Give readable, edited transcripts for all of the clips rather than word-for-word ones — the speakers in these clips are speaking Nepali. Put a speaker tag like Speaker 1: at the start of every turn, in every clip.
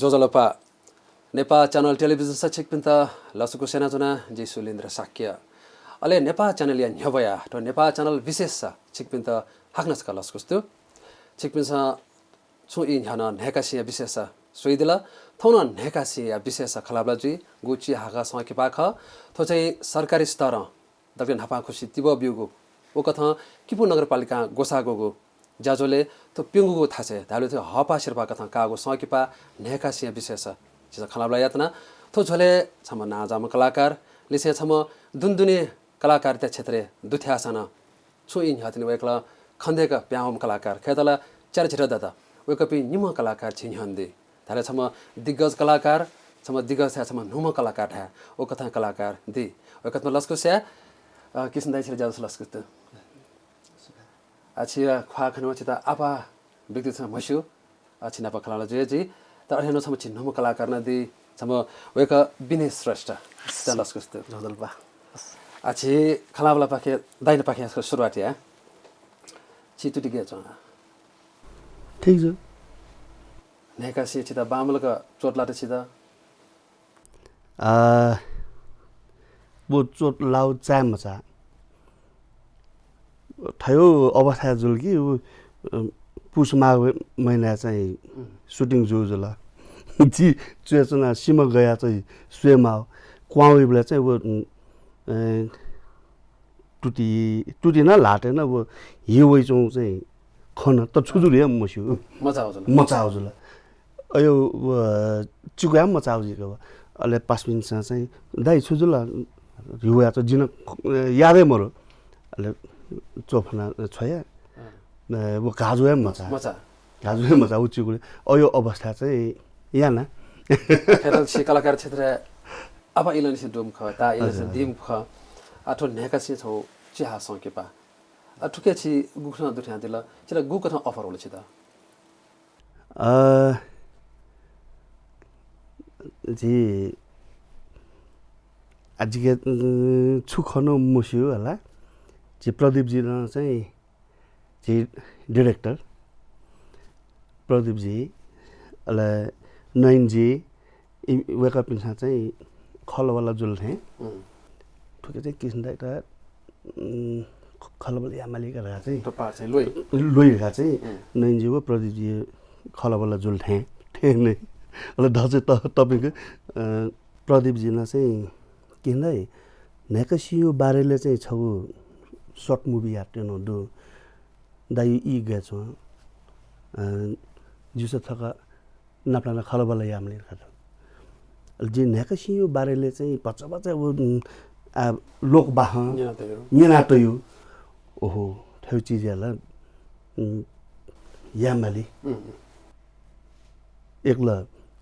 Speaker 1: जोजलपा नेपा च्यानल टेलिभिजन सचिक पिन्ता लसुको सेना जुना जी सुलिन्द्र शाक्य अले नेपा च्यानल या न्यवया तो नेपा च्यानल विशेष छिक पिन्ता हाक्नसका लसकुस्तु छिक पिन्सा छु इ न्यान नेकासिया विशेष सोइदिला थौन नेकासिया विशेष खलाबलाजी गुची हाका सके पाख थो चाहिँ सरकारी स्तर दक्षिण हापा खुसी तिब बिउगु ओ कथा किपु नगरपालिका गोसागोगु जाजोले तो पिंगुगु थासे धालु थियो हपा शिरपा कथा कागो सकेपा नेकासिया विशेष चिज खलाबला यातना थो झोले छम नाजाम कलाकार लिसे छम दुनदुने कलाकारिता क्षेत्र दुथ्यासन छु इ न्यातिन वेकला खन्देका प्याम कलाकार खेतला चरचिर दादा वेकपि निम कलाकार छिन्हन्दे धाले छम दिग्गज कलाकार छम दिग्गज छम नुम कलाकार था ओ कथा कलाकार दि वेकतमा लस्को स्या किसन दाइ छिर जास लस्को त आछि खा खनो छिता आपा व्यक्ति छ मस्यु छिना पखला जेजी त अहेनो छम छिन्नुम कलाकार न दि छम वेक बिनेश श्रेष्ठ लस्को त जोदलबा आछि खलाबला पाखे दाइन पाखे यसको सुरुवात या छिटुटी गे छ
Speaker 2: ठीक छ
Speaker 1: नेकासी छिता बामलका चोटलाटे छिता
Speaker 2: वो चोट लाउ चाम मचा थयो अवस्था जुल्की पुस माघ महिना चाहिँ सुटिङ जुजुला जी चेतना सिम गया चाहिँ स्वेमा क्वाउ बेला चाहिँ वो टुटी न लाटेन वो हिवै चौ चाहिँ खन त छुजुले मस्यु मचा आउजुला अयो चुगा मचा आउजिको अले 5 मिनेट चाहिँ दाइ छुजुला हिवा त जिन यादै मरो अले चोफना छया वो गाजुए मचा उचिगुले अयो अवस्था चाहिँ याना
Speaker 1: खेतल से कलाकार क्षेत्र अब इलनसे डोम ख ता इलनसे दिम ख आठो नेकासी छौ चिहा सकेपा ठुके छि गुखना दुठ्या दिला चिला गु कथा अफर होला छि त
Speaker 2: जी आजके छुखनो मुस्यो होला जी प्रदीप जी चाहिँ जी डाइरेक्टर प्रदीप जी अले नयन जी वेकअप इन्सा चाहिँ खलवाला जुल थे ठुके चाहिँ किसिम दाइटा खलवाला यामाली गरेर चाहिँ
Speaker 1: तो पार चाहिँ
Speaker 2: लोइ रहेका चाहिँ नयन जी व प्रदीप जी खलवाला जुल थे नै अले दजे तपाईको प्रदीप जी न चाहिँ किन्दै नेकसियो बारेले चाहिँ छौ सर्ट मुभी याटेनो दु दाइ इ गछ जुस थका नाप्लाना खलबला यामले खा जे नेकसियो बारेले चाहिँ पचबचा वो लोक बाह मिना तयु ओहो थौ चीजला यामली एकला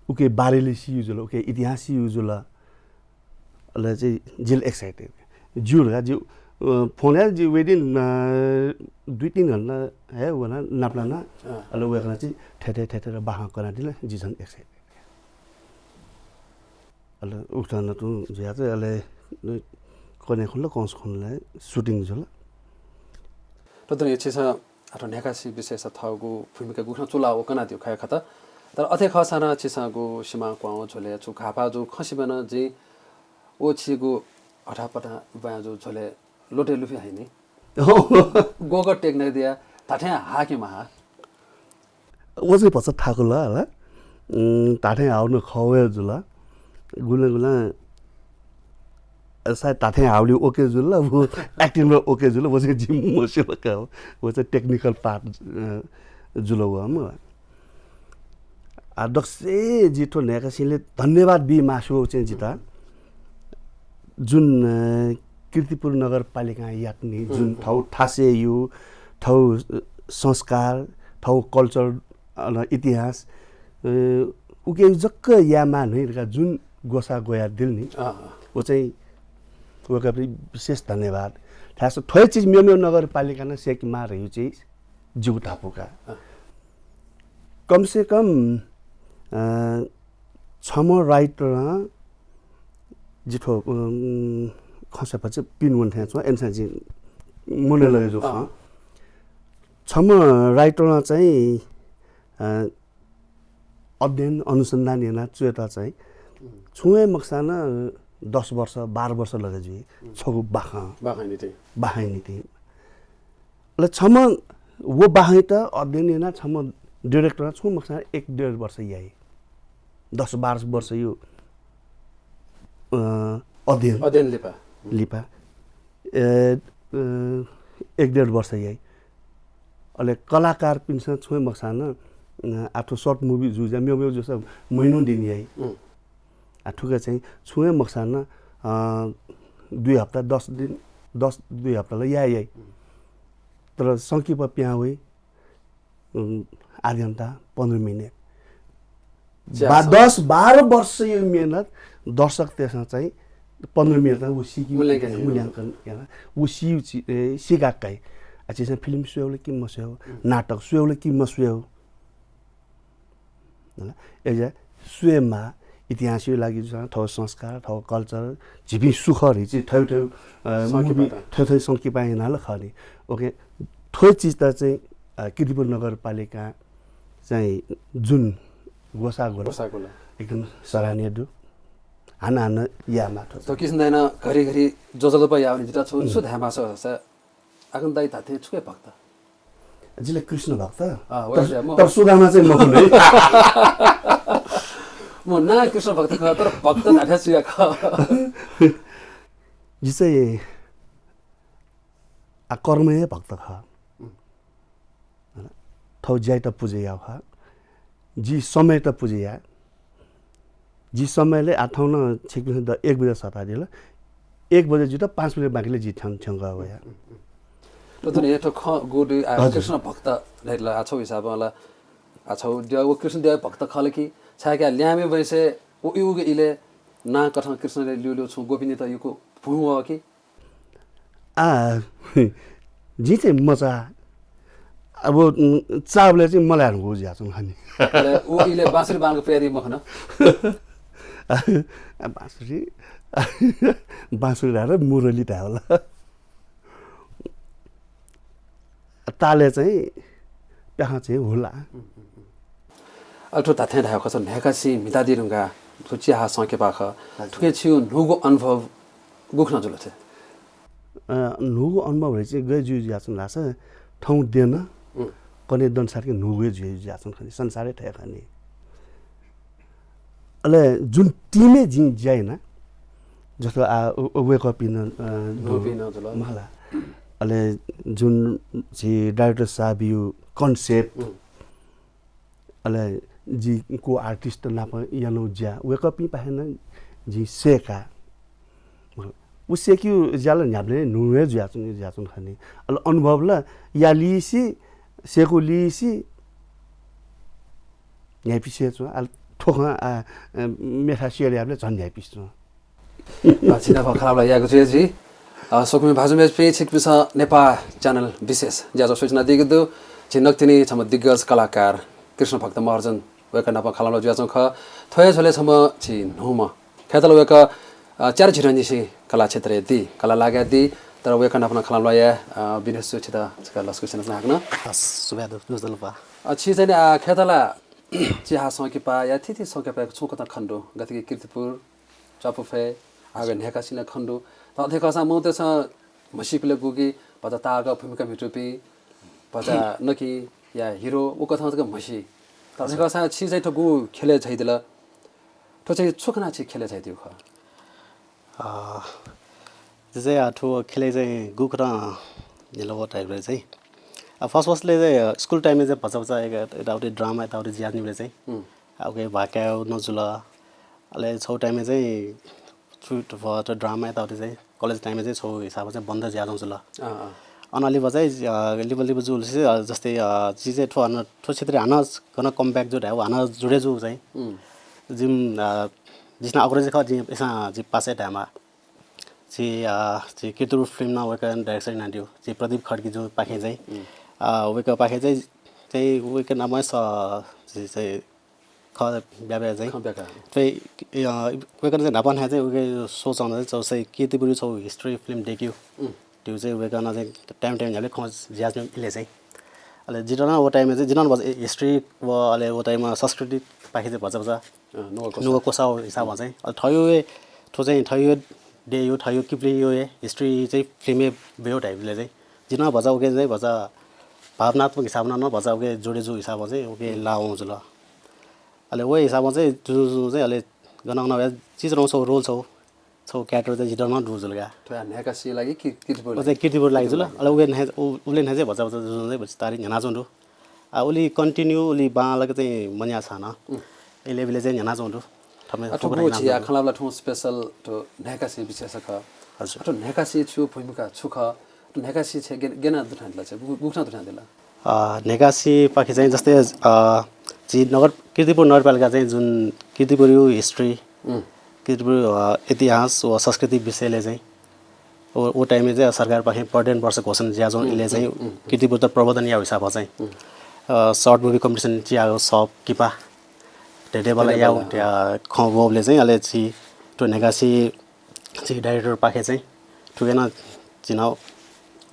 Speaker 2: उके बारेले सियुजला उके इतिहास सियुजला अले चाहिँ जिल एक्साइटेड जुरगा जो फोन जी वेदिन 2-3 घण्टा है वना नाप्लाना अले वेकना चाहिँ ठेठे बाह करा दिला जिसन एक्साइटेड अले उठ्न त ज्या चाहिँ अले कने खनले कौस खनले शूटिङ जला
Speaker 1: त यछेसा आठो नेकासी विशेष थगु भूमिका गुखना चुला ओकना दिउ खाय खता तर अथे खसाना छिसागु सीमा क्वाउ झोले छु खापा जो खसिबन जी ओ छिगु हठापटा बाजु झोले लोटे लुफी हैनी गोगर टेक्न दिया ताठे हाके महा
Speaker 2: ओ चाहिँ पछि थाकुला होला ताठे आउनु खवे जुला गुला सायद ताठे आउली ओके जुला वो एक्टिङ मा ओके जुला वो चाहिँ जिम मसिल का वो चाहिँ टेक्निकल पार्ट जुला हो म अध्यक्षे जिठो नेकासीले धन्यवाद बि मासु चाहिँ जिता जुन कीर्तिपुर नगरपालिका यात्नी जुन ठाउँ ठासे यो ठाउँ संस्कार ठाउँ कल्चर इतिहास उके जक्क यामा नैका जुन गोसा गया दिल नि वो चाहिँ वका विशेष धन्यवाद थाहा थोरै चीज मेमो नगरपालिका न सेक मार यो चाहिँ जिउ टापुका कम से कम छम राइटर जिठो खसेपछि पिनवन थाहा छ एन्सा जी मने लगे जो छम राइटर चाहिँ अध्ययन अनुसन्धान हेर्न चुएता चाहिँ छुए मक्साना 10 वर्ष 12 वर्ष लगे जी छगु बाखाइ नीति ल छम वो बाहाइ त अध्ययन हेर्न छम डाइरेक्टर छु मक्साना 1.5 वर्ष याइ 10-12 वर्ष यो
Speaker 1: अध्ययन
Speaker 2: लिपा 1.5 वर्ष याइ अले कलाकार पिन्छ छुए मक्साना आठो सर्ट मुभी जुजा म्यो जस्तो महिनौ दिन याइ आठुका चाहिँ छुए मक्साना 2 हप्ता 10 दिन 2 हप्ता ल याइ तर सकिप प्या होइ आधा घन्टा 15 मिनेट 10-12 वर्ष यो मेहनत दर्शक त्यसमा चाहिँ 15 मिनेट वो सिकि मूल्याङ्कन वो सिकाकै अच्छा फिल्म सुएउले कि मस्यो नाटक सुएउले कि मस्यो हैन एजा सुएमा इतिहास लागि ठौ संस्कार ठौ कल्चर झिपी सुखरी चाहिँ ठौ संकी पाएन ल खरी ओके थोइ चीज त चाहिँ किर्तिपुर नगरपालिका चाहिँ जुन गोसागोला एकदम सराहनीय दु हाना या माथो
Speaker 1: त किसिमदैन घरि जोजलो पय आउने जिता छु सु धामा छ आगन दाइ थाथे छुके भक्त
Speaker 2: जिले कृष्ण भक्त तर सुदामा चाहिँ म कुनै
Speaker 1: म ना कृष्ण भक्त ख तर भक्त नाथे छु ख
Speaker 2: जिसे आ कर्मय भक्त ख थौ ज्याइ त पूजे या ख जी समय त पूजे या जी समयले आठौँ न छिक्नु 1 बजे सता दिल 1 बजे जित 5 बजे बाँकीले जी छङ गया
Speaker 1: त त ने त ख गुड कृष्ण भक्त लेला आछौ हिसाबला आछौ देव कृष्ण देव भक्त खले कि छाके ल्यामे वैसे ओ युग इले ना कथा कृष्णले ल्युल्यु छु गोपिनी त युको भुङ हो कि
Speaker 2: जी चाहिँ मजा अब चावले चाहिँ मलाई हार्नु ज्या छन् खानी
Speaker 1: ओ इले बाँसुरी बालको प्यारी मखन
Speaker 2: बाँसुरी र मुरली ता होला ताले चाहिँ प्याहा चाहिँ होला
Speaker 1: अल्टो ताथे ढायो खस नेकासी मितादी रुंगा थुचिया सके पाख थुके छिउ नुगो अनुभव गुख्न जुल छ
Speaker 2: नुगो अनुभव रे चाहिँ गय जु ज्या छन् लास ठाउँ देन कने दनसारके नुगो जु ज्या छन् खनि संसारै ठय खनि अले जुन टिमे जिन ज्याइन जस्तो वेक अप इन
Speaker 1: जुल
Speaker 2: मला अले जुन जी डाइरेक्टर साहब यो कन्सेप्ट अले जी को आर्टिस्ट नाप यानो ज्या वेक अप इ पाहेन जी सेका उसे कि ज्याल न्याबले नुवे ज्याचुन खाने अल अनुभव ल या लिसी सेको लिसी न्यापिसे छु अल ठोखा मेथा सियाले झन् न्यापिस छु
Speaker 1: छिना खराब लागेको छ जी सोकमे भाजुमे पे छिकपिस नेपा च्यानल विशेष ज्याजो सूचना दिगदु छिनक्तिनी छम दिग्गज कलाकार कृष्ण भक्त महर्जन वेक नापा खलामला ज्याचो ख थय झले छम छि नुम खेतल वेक चार झिरन्जी कला क्षेत्र यति कला लाग्या दि तर वेक नापा खलामला या बिनेश छिता लस्कु छन नाग्न
Speaker 2: सुबेद जुजलपा
Speaker 1: अछि चाहिँ खेतला चिहा सके पा या थिथि सके पा छुकता खण्डो गतिके कीर्तिपुर चापुफे आगे नेकासिना खण्डो त अधेकसा म त्यसा मसिकले गुगी पता तागा भूमिका मिटुपी पता नकी या हिरो ओ कथा त मसी त अधेकसा छि चाहिँ ठगु खेले छैदिल त चाहिँ छुकना छि खेले छैदिउ ख
Speaker 3: त्यसै आठो खेले चाहिँ गुक्रा नेलो टाइपले चाहिँ फर्स्टले चाहिँ स्कुल टाइममा चाहिँ पछापछा यताउति ड्रामा यताउति ज्यानिले चाहिँ अब भाका नजुल अले छौ टाइममा चाहिँ छुट भयो ड्रामा यताउति चाहिँ कलेज टाइममा चाहिँ छौ हिसाबमा चाहिँ बन्द ज्यादा हुन्छ ल अनलि बजाइ लिबल जुल जस्तै चिज ठो क्षेत्र हान गर्न कम ब्याक जो ढाउ हान जुडे जो चाहिँ जिम जिसना अग्रज ख जी ऐसा जी पासे टाइममा जी कितुर फिल्म ना वेक डाइरेक्टर नाड्यो जी प्रदीप खड्गी जो पाखे चाहिँ वेक पाखे चाहिँ वेक नाम चाहिँ ख ब्याबे चाहिँ चाहिँ वेक चाहिँ नापन चाहिँ वेक सोच आउँदा चाहिँ चाहिँ कितुर छौ हिस्ट्री फिल्म देख्यो त्यो चाहिँ वेक न चाहिँ टाइम झ्याले खोज ज्याजले चाहिँ अहिले जिटना वो टाइममा चाहिँ जिटना हिस्ट्री व अहिले वो टाइममा संस्कृति पाखे चाहिँ भन्छ
Speaker 1: नुगको
Speaker 3: नुगो कोसाउ हिसाबमा चाहिँ थयो ठो चाहिँ थयो डे यो थयो किप्ले यो हिस्ट्री चाहिँ फिल्मे भयो टाइपले चाहिँ जिन भन्छ ओके चाहिँ भन्छ भावनात्मक हिसाबमा न भन्छ ओके जोडेजु हिसाबमा चाहिँ ओके लाउँछु ल अहिले वो हिसाबमा चाहिँ जो चाहिँ अहिले गनाउन भए चिज रहन्छ रोल छौ क्यारेक्टर चाहिँ जिटाउन डुजुल गा
Speaker 1: नेकासी लागि किर्तिपुर
Speaker 3: चाहिँ किर्तिपुर लागि छु ल अहिले उसले नै चाहिँ भन्छ चाहिँ तारिक नाचौँ उसले कन्टिन्यू उसले बाँलाको चाहिँ मनिया छ न अहिले बेला चाहिँ नाचौँ
Speaker 1: ठुलो खलाबला ठुलो स्पेशल तो नेकासी विशेषक
Speaker 3: हजुर
Speaker 1: तो नेकासी छु भूमिका छुख नेकासी छ गेना दुठानला छ गुठना दुठानला
Speaker 3: नेकासी पाखे चाहिँ जस्तै जी नगर किर्तिपुर नगरपालिका चाहिँ जुन किर्तिपुर हिस्ट्री किर्तिपुर इतिहास वा संस्कृति विषयले चाहिँ वो टाइममा चाहिँ सरकार पाखे पर्यटन वर्ष घोषणा ज्याजौँ यसले चाहिँ किर्तिपुर त प्रबन्धन या हिसाबमा चाहिँ सर्ट मुभी कम्पिटिसन चियाको सब किपा ढेडेवाला या त्यहाँ खबले चाहिँ अहिले चाहिँ त्यो नेकासी चाहिँ डाइरेक्टर पाखे चाहिँ ठुकेन चिनाउ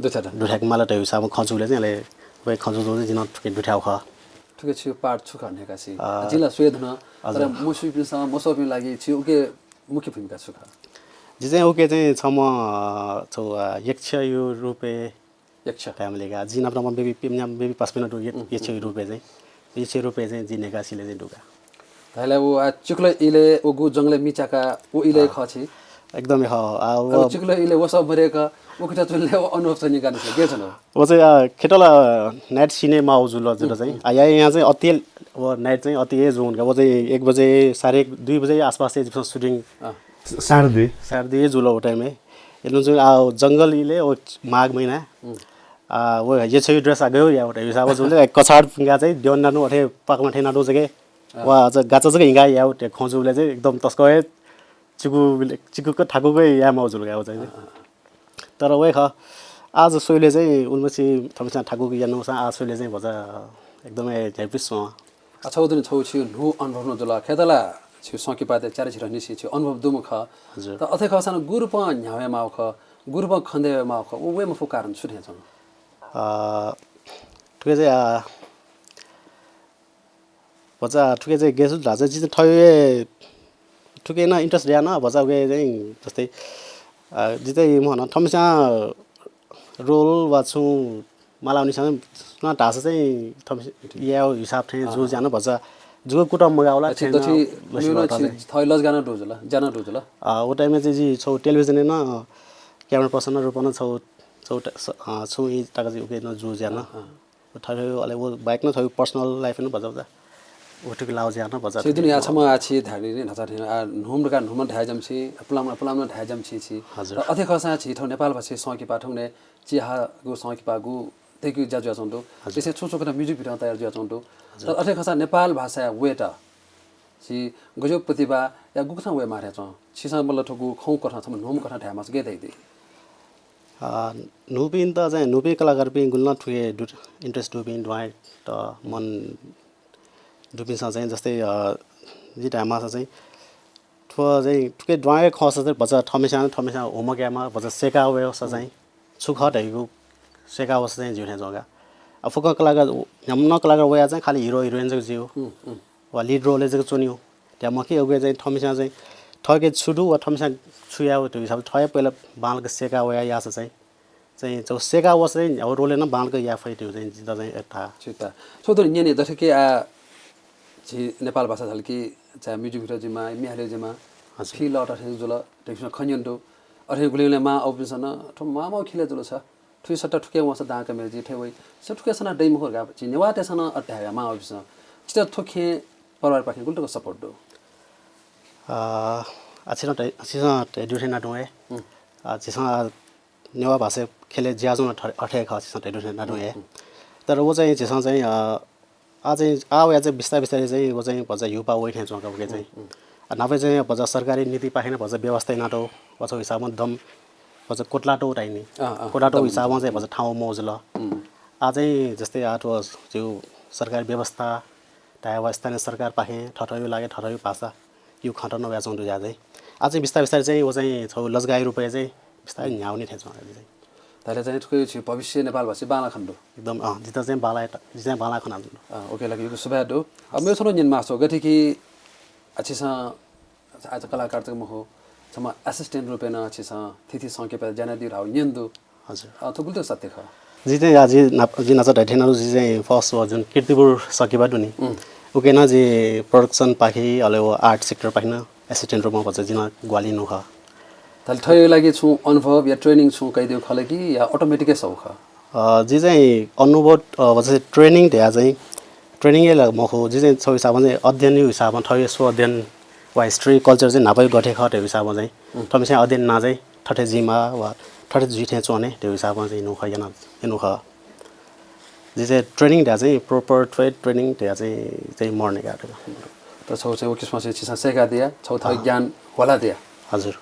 Speaker 3: दुठाक माला त्यो हिसाबमा खजुले चाहिँ अहिले खजु चाहिँ जिन ठुके दुठाउ ख
Speaker 1: ठुके छु पार्ट छु नेकासी जिल्ला स्वेद हुन तर मुसुपिसँग मसोपि लागि छु उके मुख्य भूमिका छु
Speaker 3: जी चाहिँ ओके चाहिँ छ म छौ यक्ष यो रुपे
Speaker 1: यक्ष
Speaker 3: फ्यामिलीका जिन अपना बेबी 5 मिनट यक्ष रुपे चाहिँ यक्ष रुपे चाहिँ जी नेकासीले चाहिँ ढुका
Speaker 1: ताइला वो चुक्ले इले ओगु जंगले मिचाका ओ इले खछि
Speaker 3: एकदमै
Speaker 1: हो चुक्ले इले वो सब भरेका ओ किटा चुल्ले अनुभव चाहिँ निकाल्नु छ के छ न
Speaker 3: वो चाहिँ खेटला नाइट सिनेमा हो जुल जुल चाहिँ यहाँ चाहिँ अति वो नाइट चाहिँ अति एज हुनका वो चाहिँ 1 बजे 2:30 बजे आसपास चाहिँ सुटिङ 2:30 जुल हो टाइममै हेर्नु चाहिँ जंगल इले ओ माघ महिना वो ये छ ड्रेस आ गयो या उठे हिसाब जुले कछाड पुंगा चाहिँ देवन नानु अठे पाकमा ठेना डो जगे वा गाचा जगे हिँगा या उठे खोजुले चाहिँ एकदम तस्कए चिकुको ठाकुकै या मौजुल गयो चाहिँ तर वे ख आज सोइले चाहिँ उनपछि थमसा ठाकुको या नौसा आज सोइले चाहिँ भजा एकदमै झ्यापिस
Speaker 1: अच्छा उदन छौ छु नु अनुभव न जुला खेतला छु सकी पाते चारे छिर निसी छु अनुभव दुमुख त अथे खसान गुरुप न्यावे माउख गुरुप खन्दे माउख ओ वे मफु कारण छु छ
Speaker 3: ठुके चाहिँ भजा ठुके चाहिँ गेसु लाजा चाहिँ ठये ठुके न इन्ट्रेस्ट ल्या न भजा वे चाहिँ जस्तै जितै म थमसा रोल वाछु मालाउनीसँग न ढासा चाहिँ थमसा या हिसाब थे जो जान भजा जुको कुटम मगाउला
Speaker 1: थैलज गाना डोजला जाना डोजला
Speaker 3: ओ टाइममा चाहिँ जी छौ टेलिभिजन न क्यामेरा पर्सन रूपमा छौ छु इ टाका चाहिँ उके न जो जान थयो अले वो बाइक न थयो पर्सनल लाइफ न भजा उठक लाउ ज्यान बजार
Speaker 1: सेदिन या छमा आछि धाडी ने नचा थे नुमका नुम ढाजम छि अपलाम ढाजम छि अथे खसा छि ठौ नेपाल भाषा सकी पाठौने चिहा गो सकी पागु तेकु जाजु आछौं त्यसै छोचोकना म्युजिक भिडियो तयार जु आछौं त अथे खसा नेपाल भाषा वेटा छि गजो प्रतिभा या गुखना वे मारे छ छिसा बल्ल ठगु खौ कथा छ नुम कथा ढामा गे दैदै
Speaker 3: नुबिन त चाहिँ नुबे कलाकार पिन गुल्न ठुए इन्ट्रेस्ट नुबिन ड्वाइ त मन दुबिनसँग चाहिँ जस्तै जिटामा चाहिँ ठुवा चाहिँ ठुकै ड्वाइ खस चाहिँ भन्छ ठमेसा होमवर्कमा भन्छ सेका वे चाहिँ सुख ढैगु सेका वस चाहिँ जुने जग्गा अब फुक कलाकार न कलाकार वया चाहिँ खाली हिरो हिरोइन चाहिँ जिउ वा लिड रोलले चाहिँ चुन्यो त्यहाँ म के उगे चाहिँ ठमेसा चाहिँ ठगे छुडु वा ठमेसा छुया त्यो हिसाब ठय पहिला बालको सेका वया यास चाहिँ जो सेका वस चाहिँ अब रोले न बालको या फैट्यो चाहिँ जिता चाहिँ एटा
Speaker 1: छिता सोदो न्याने जस्तो कि आ जी नेपाल भाषा हल्की चाहे म्युजिक भिडियो जिमा मिहाले जिमा फिल आउट अथे जुल टेक्सन खन्यन्डो अथे गुलेले मा अबिसन ठो मामा खिले जुल छ ठुइ सट्टा ठुके वस दाका मेजी ठेवै स ठुके सना दैम हो गा जी नेवाटे सना अट्याया मा अबिसन चिता ठोखे परिवार पाखे गुल्टको सपोर्ट दो
Speaker 3: छिसा एडुटेन नाटोए छिसा नेवा भाषा खेले ज्याजो अठे छिसा एडुटेन नाटोए तर वो चाहिँ छिसा चाहिँ आज या चाहिँ बिस्तारै चाहिँ वो चाहिँ भन्छ युपा वेट हेर्छ के चाहिँ नभए चाहिँ भन्छ सरकारी नीति पाखेन भन्छ व्यवस्था नाटो भन्छ हिसाबमा दम भन्छ कोटलाटो टाइने कोटलाटो हिसाबमा चाहिँ भन्छ ठाउँ मौज ल आजै जस्तै आठो त्यो सरकारी व्यवस्था टावा स्थानीय सरकार पाखे ठठयो लागे ठठयो भाषा यो खट नभ्याचौँ ज्यादै अझै बिस्तारै चाहिँ वो चाहिँ छौ लजगाई रुपैयाँ चाहिँ बिस्तारै न्याउने थिएछ चाहिँ
Speaker 1: ताले चाहिँ ठुकै छि भविष्य नेपाल भाषी बाला खण्डो
Speaker 3: एकदम जिता चाहिँ बाला खना
Speaker 1: ओके लगे यो सुबह दो अब मेरो छोरो निन मासो गति कि अच्छी सा आज कलाकार तक म हो सम असिस्टेन्ट रूपेण अच्छी सा थिथि संके पे जना दि राउ निन्दु
Speaker 3: हजुर
Speaker 1: त बुल्तो सत्य ख
Speaker 3: जी चाहिँ आज जी नाच ढाइठेनहरु जी चाहिँ फर्स्ट हो जुन कीर्तिपुर सकेबाट नि उकेन जी प्रोडक्सन पाखी अले आर्ट सेक्टर पाखिन असिस्टेन्ट रूपमा बच्चा जिन ग्वाली नु ख
Speaker 1: तल ठय लागि छु अनुभव या ट्रेनिङ छु कहिदेउ खले कि या अटोमेटिकै सौ ख
Speaker 3: जी चाहिँ अनुभव बच्चा ट्रेनिङ त्यहाँ चाहिँ ट्रेनिङै म हो जी चाहिँ छ हिसाबमा चाहिँ अध्ययन हिसाबमा ठय सो अध्ययन वा हिस्ट्री कल्चर चाहिँ नापै गठे खटे हिसाबमा चाहिँ थमी चाहिँ अध्ययन ना चाहिँ ठठे जिमा वा ठठे जुइथे चोने त्यो हिसाबमा चाहिँ नु खयना नु ख जी चाहिँ ट्रेनिङ त्यहाँ चाहिँ प्रोपर ट्रेनिङ त्यहाँ चाहिँ मर्ने गाडे
Speaker 1: त छौ चाहिँ किसमा चाहिँ छिसा सेगा दिया छौ थै ज्ञान होला दिया
Speaker 3: हजुर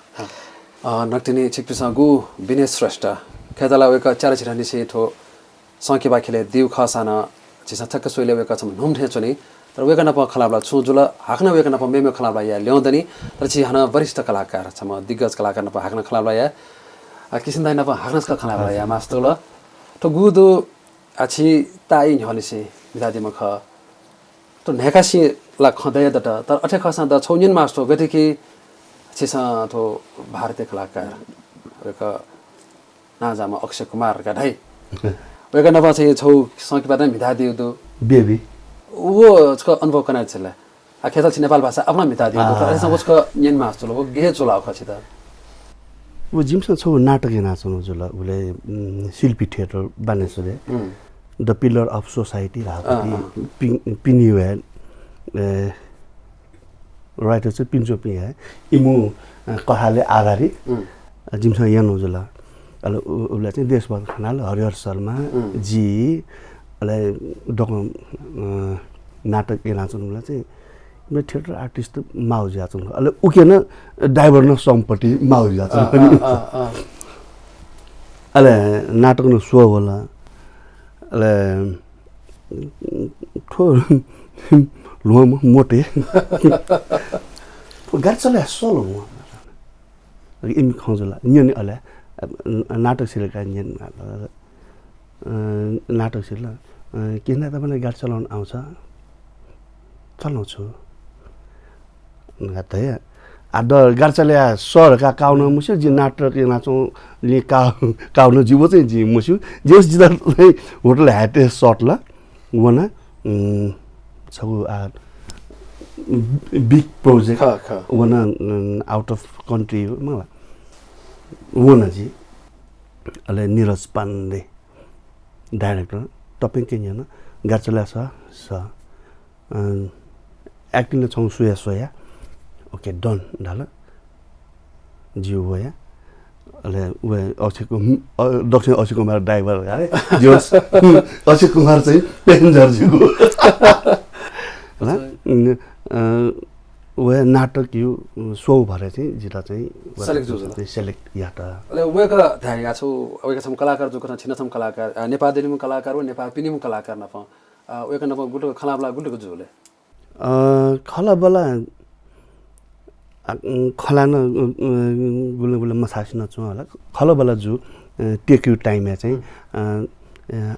Speaker 1: नक्टिनी छिकपिसा गु बिनेश श्रेष्ठ खेदला वेका चार छिरानी से ठो संके बाखेले दिउ खसाना छिसा थक्क सोइले वेका छम नुम ठे चोनी तर वेका नप खलाबला छु जुल हाक्न वेका नप मेमे खलाबला या ल्याउँदनी तर छि हन वरिष्ठ कलाकार छम दिग्गज कलाकार नप हाक्न खलाबला या किसिम दाइ नप हाक्नस्का खलाबला या मास्तोल त गुदो आछि ताइ हलिसे बिदादिम ख त नेकासी ला खदय दट तर अठे खसा द छौनिन मास्टर गतिकी छिसा तो भारतीय कलाकार वेका नाजामा अक्षय कुमार का ढाई वेका नपा चाहिँ छौ संकेबाट मिधा दिउ दो
Speaker 2: बेबी
Speaker 1: वो उसको अनुभव करना चला आखेता छ नेपाल भाषा अपना मिधा दिउ दो तर उसको निन मास्टर वो गे चलाउ खछि त
Speaker 2: वो जिमसँग छौ नाटक नाच्नु जुल उले शिल्पी थिएटर बानेसले द पिलर अफ सोसाइटी रापि पिन्युएल राइटर चाहिँ पिन्चोपी है इमु कहाले आधारित जिमसँग यहाँ नजुला अहिले उसलाई चाहिँ देशभर खनाल हरिहर शर्मा जी उसलाई नाटक नाच्नुलाई चाहिँ मेरो थिएटर आर्टिस्ट माउजी आचुन अहिले उकेन ड्राइभर न सम्पट्टि माउजी आचुन अहिले नाटक न सो होला अहिले ठो मोटे गाडी चलाए सलो इमी खजुला नि अहिले नाटक सिलेका नाटक सिल किन तपाईँलाई गाडी चलाउनु आउँछ चलाउँछु गाडी चलाए सरका काउन मुस्यो जे नाटक नाचौँ ले काउन जिवो चाहिँ जी मुस्यो जेस जिता होटल ह्याटे सर्टला वना छौ बिग प्रोजेक्ट वना आउट अफ कन्ट्री मलाई वना जी अहिले निरज पाण्डे डाइरेक्टर तपाईँ के होइन गाडी चला छ एक्टिङले छौँ सुया सोया ओके डन ढाल जिउ भया अहिले दक्षिण अक्षय कुमार ड्राइभर है जोस् अक्षय कुमार चाहिँ पेसेन्जर जिउ वे नाटक यो सो भरे चाहिँ जिता चाहिँ सेलेक्ट याटा
Speaker 1: ले वेका धाया छु वेका छम कलाकार जो कथा छिन छम कलाकार नेपाल दिनिम कलाकार हो नेपाल पिनिम कलाकार नप वेका नप गुटो खलाबला गुटो जुले
Speaker 2: खलाबला खलान गुले गुले मसासिन छु होला खलाबला जो टेक यू टाइम है चाहिँ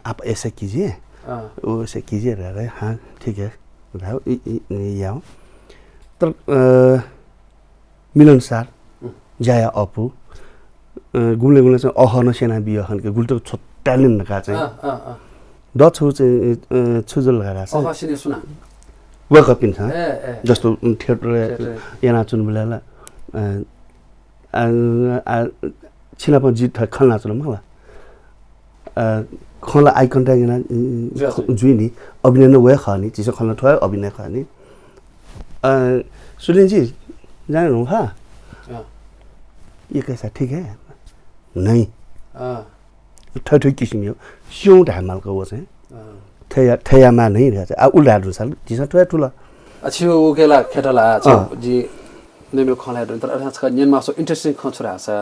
Speaker 2: आप ऐसे कीजिए वो ऐसे कीजिए रहे हाँ ठीक है याओ तर मिलनसार जाया अपु गुले गुले चाहिँ अहन सेना बिहन के गुल्टो छट्यालिन का चाहिँ द छु चाहिँ छुजल लगाएर छ
Speaker 1: अहसिने सुना
Speaker 2: वर्कअप इन छ जस्तो थिएटर याना चुन बेला छिनाप जित खलना चुन मलाई खला आई कन्ट्याक्ट ना जुइनी अभिनय न वे खानी चिसो खलना थोय अभिनय खानी सुलिन जी जाने हो हाँ ये कैसा ठीक है नहीं थोड़ी किस्म यो क्यों ढामल को वो से थैया मा नहीं रहता आ उल्टा दूसरा जिसका थोड़ा थोड़ा
Speaker 1: अच्छी वो केला खेतला जी नेमे खला तर अर्थात का नियन मासो इंटरेस्टिंग खचरा सा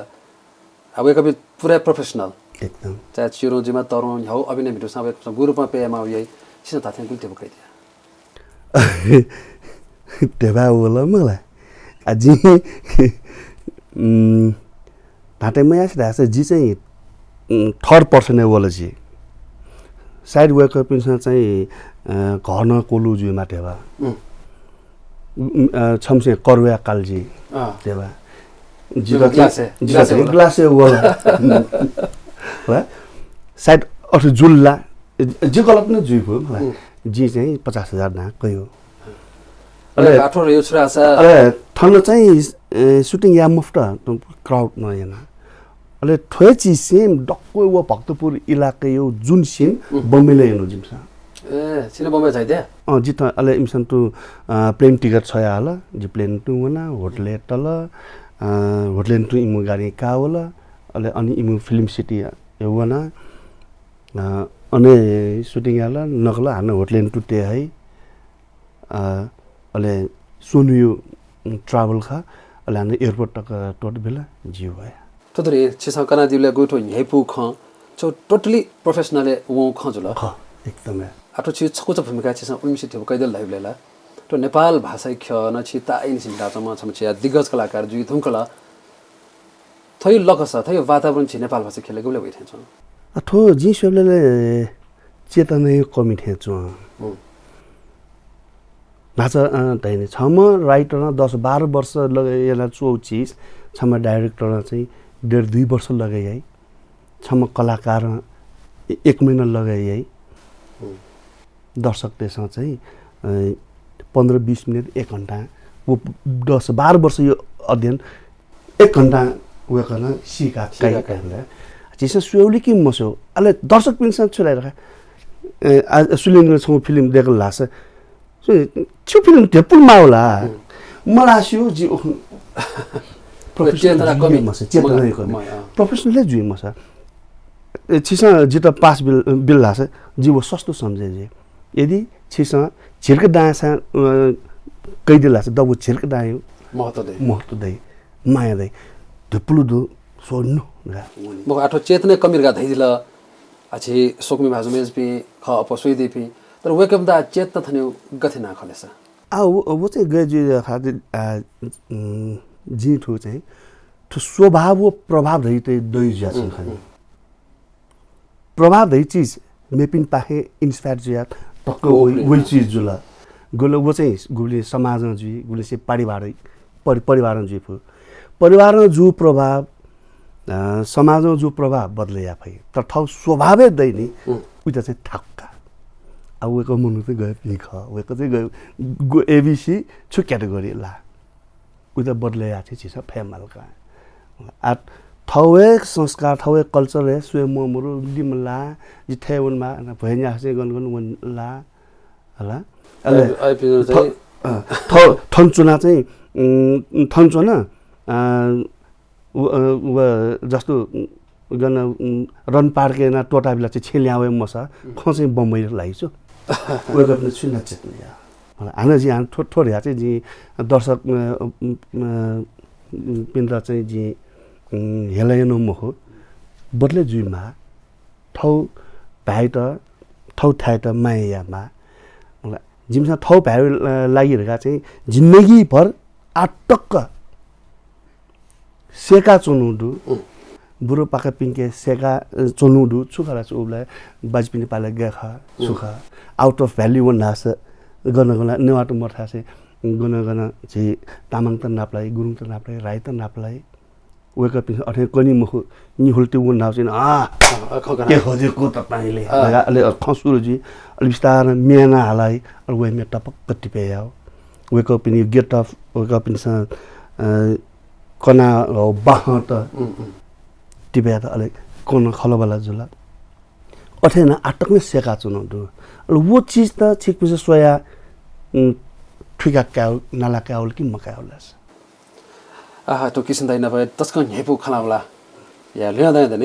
Speaker 1: अब ये कभी पूरा प्रोफेशनल
Speaker 2: एकदम
Speaker 1: चाहे चिरो जिमा तरुण हो अभिनय भिडियो सब ग्रुपमा पेमा यही सिन ताथे गुल्टे बकै दिया
Speaker 2: तेबा होला मलाई अझै भाटे मया छ जी चाहिँ थर्ड पर्सन वाला जी साइड वेक पिन्छ चाहिँ घन कोलु जुइ माटेवा छमसे करुया कालजी देवा जिरा ग्लासे वाला साइड अथवा जुल्ला जे गलत न जुइ भयो मलाई जी चाहिँ 50,000 ना गयो
Speaker 1: अरे आठो यो छुरा छ
Speaker 2: अरे ठन्न चाहिँ सुटिङ या मुफ्त क्राउड नयाँ अले ठोय चीज सेम डक्को व भक्तपुर इलाका यो जुन सिन बम्बेले हेर्नु जिमसा
Speaker 1: ए सिन बम्बे छ दे
Speaker 2: जित अले इमसन टु प्लेन टिकट छ या होला जि प्लेन टु वना होटल तल होटल टु इमु गाडी का होला अले अनि इमु फिल्म सिटी वना अने सुटिङ याला नगला हान होटल टु ते है अले सोनुयो ट्राभल खा अले हान एयरपोर्ट तक टोट बेला जिउ भए
Speaker 1: तोदरे छिसा कना दिले गोठो हेपु ख चो टोटली प्रोफेशनल वो ख जुल
Speaker 2: एकदम
Speaker 1: आठो छि छको छ भूमिका छिसा उनमिसि थियो कैदल लाइभलेला तो नेपाल भाषा ख न छि ताइन सिन्दा चमा छम छि दिग्गज कलाकार जुइ थुंकला थै लकस थै वातावरण छि नेपाल भाषा खेलेको ले भइथे छ
Speaker 2: आठो जी सबले चेतना यो कमी थे छ भाषा तैने छम राइटर 10-12 वर्ष लगेला चो चीज छम डाइरेक्टर चाहिँ 1.5-2 वर्ष लगाइ है छम कलाकार 1 महिना लगाइ है दर्शक त्यसमा चाहिँ 15-20 मिनेट 1 घण्टा वो 10-12 वर्ष यो अध्ययन 1 घण्टा वे गर्न सिका काइला जिस सुयौली कि मसो अले दर्शक पिन्सन छुलाइरखा सुलिन्द्र छौ फिल्म देखल लास छु फिल्म टेपुल माउला मलासियो जी
Speaker 1: चेतना कमी
Speaker 2: चेतना कमी प्रोफेसनल जुइ मसा छिसा जित पास बिल लास जी वो सस्तो समझे जे यदि छिसा छिर्क दासा कैदे लास दबु छिर्क दायो महत्व दे माया दे ढपुलु दु सोन्नु
Speaker 1: म आठो चेतना कमी गा धैदिला अछि सोकमी भाजुमेज पि ख अपसोइ देपि तर वेकअप दा चेतना थन्यु गथेना खलेसा
Speaker 2: वो चाहिँ गए खातिर जी ठो चाहिँ तो स्वभाव वो प्रभाव रही ते दई जासन खाने प्रभाव रही चीज मेपिन पाखे इंस्पायर जिया टक्क वही चीज जुला गोले वो चाहिँ गुले समाज में जी गुले से परिवार में जी फु परिवार में जो प्रभाव समाज में जो प्रभाव बदले या भाई तर ठाउँ स्वभावै दैनी उता चाहिँ ठक्का अब वेको मुनु चाहिँ गए लिख वेको चाहिँ गयो एबीसी छु क्याटेगोरी ला उता बदले या चाहिँ चिसा फेमल का आ ठाउँ संस्कार ठाउँ कल्चर है स्वयं मोमरो दिमला जिथे उनमा भएन चाहिँ गन ला होला अले थन्चुना चाहिँ थन्चुना जस्तो गन रन पार्केना टोटा बिला चाहिँ छेल्यावे मसा खसे बम्बई लाइछु वे गर्न सुन्न चेतनिया हाना जी हान थोरै चाहिँ जी दर्शक पिन्द्र चाहिँ जी हेलायनो मखो बदले जुइमा ठौ भाइ त ठौ थाय त मायामा जिमसा ठौ भाइ लागिरहेका चाहिँ जिन्दगी भर आटक्क सेका चुनुडु बुढो पाका पिङ्के सेका चुनुडु छुखा उबलाई बाजपिनी पाले गाखा सुखा आउट अफ भ्याल्यु वन हास गर्न नेवाटो मठासे गन चाहिँ तामाङ त नाप्लाई गुरुङ त नाप्लाई राई त नाप्लाई वेक अप अथे कनि मुख नि हुल्टे वन हास नि के खोजेको तपाईले अलि खसुरजी अलि बिस्तार मेना हालाई अ वे मे टपक्क टिपेयाउ वेक अप इन गेट अफ वेक अप इन कना बाह त टिपेया त अलि कोन खलबला जुला अथे न आटकमे सेका चुनदु वो चीज त छिक पिस सोया ठिका काउ नाला काउल कि मकाउलास
Speaker 1: आहा तो किसिम दैन भए तस्क हेपु खलाउला या ल्यादा दैन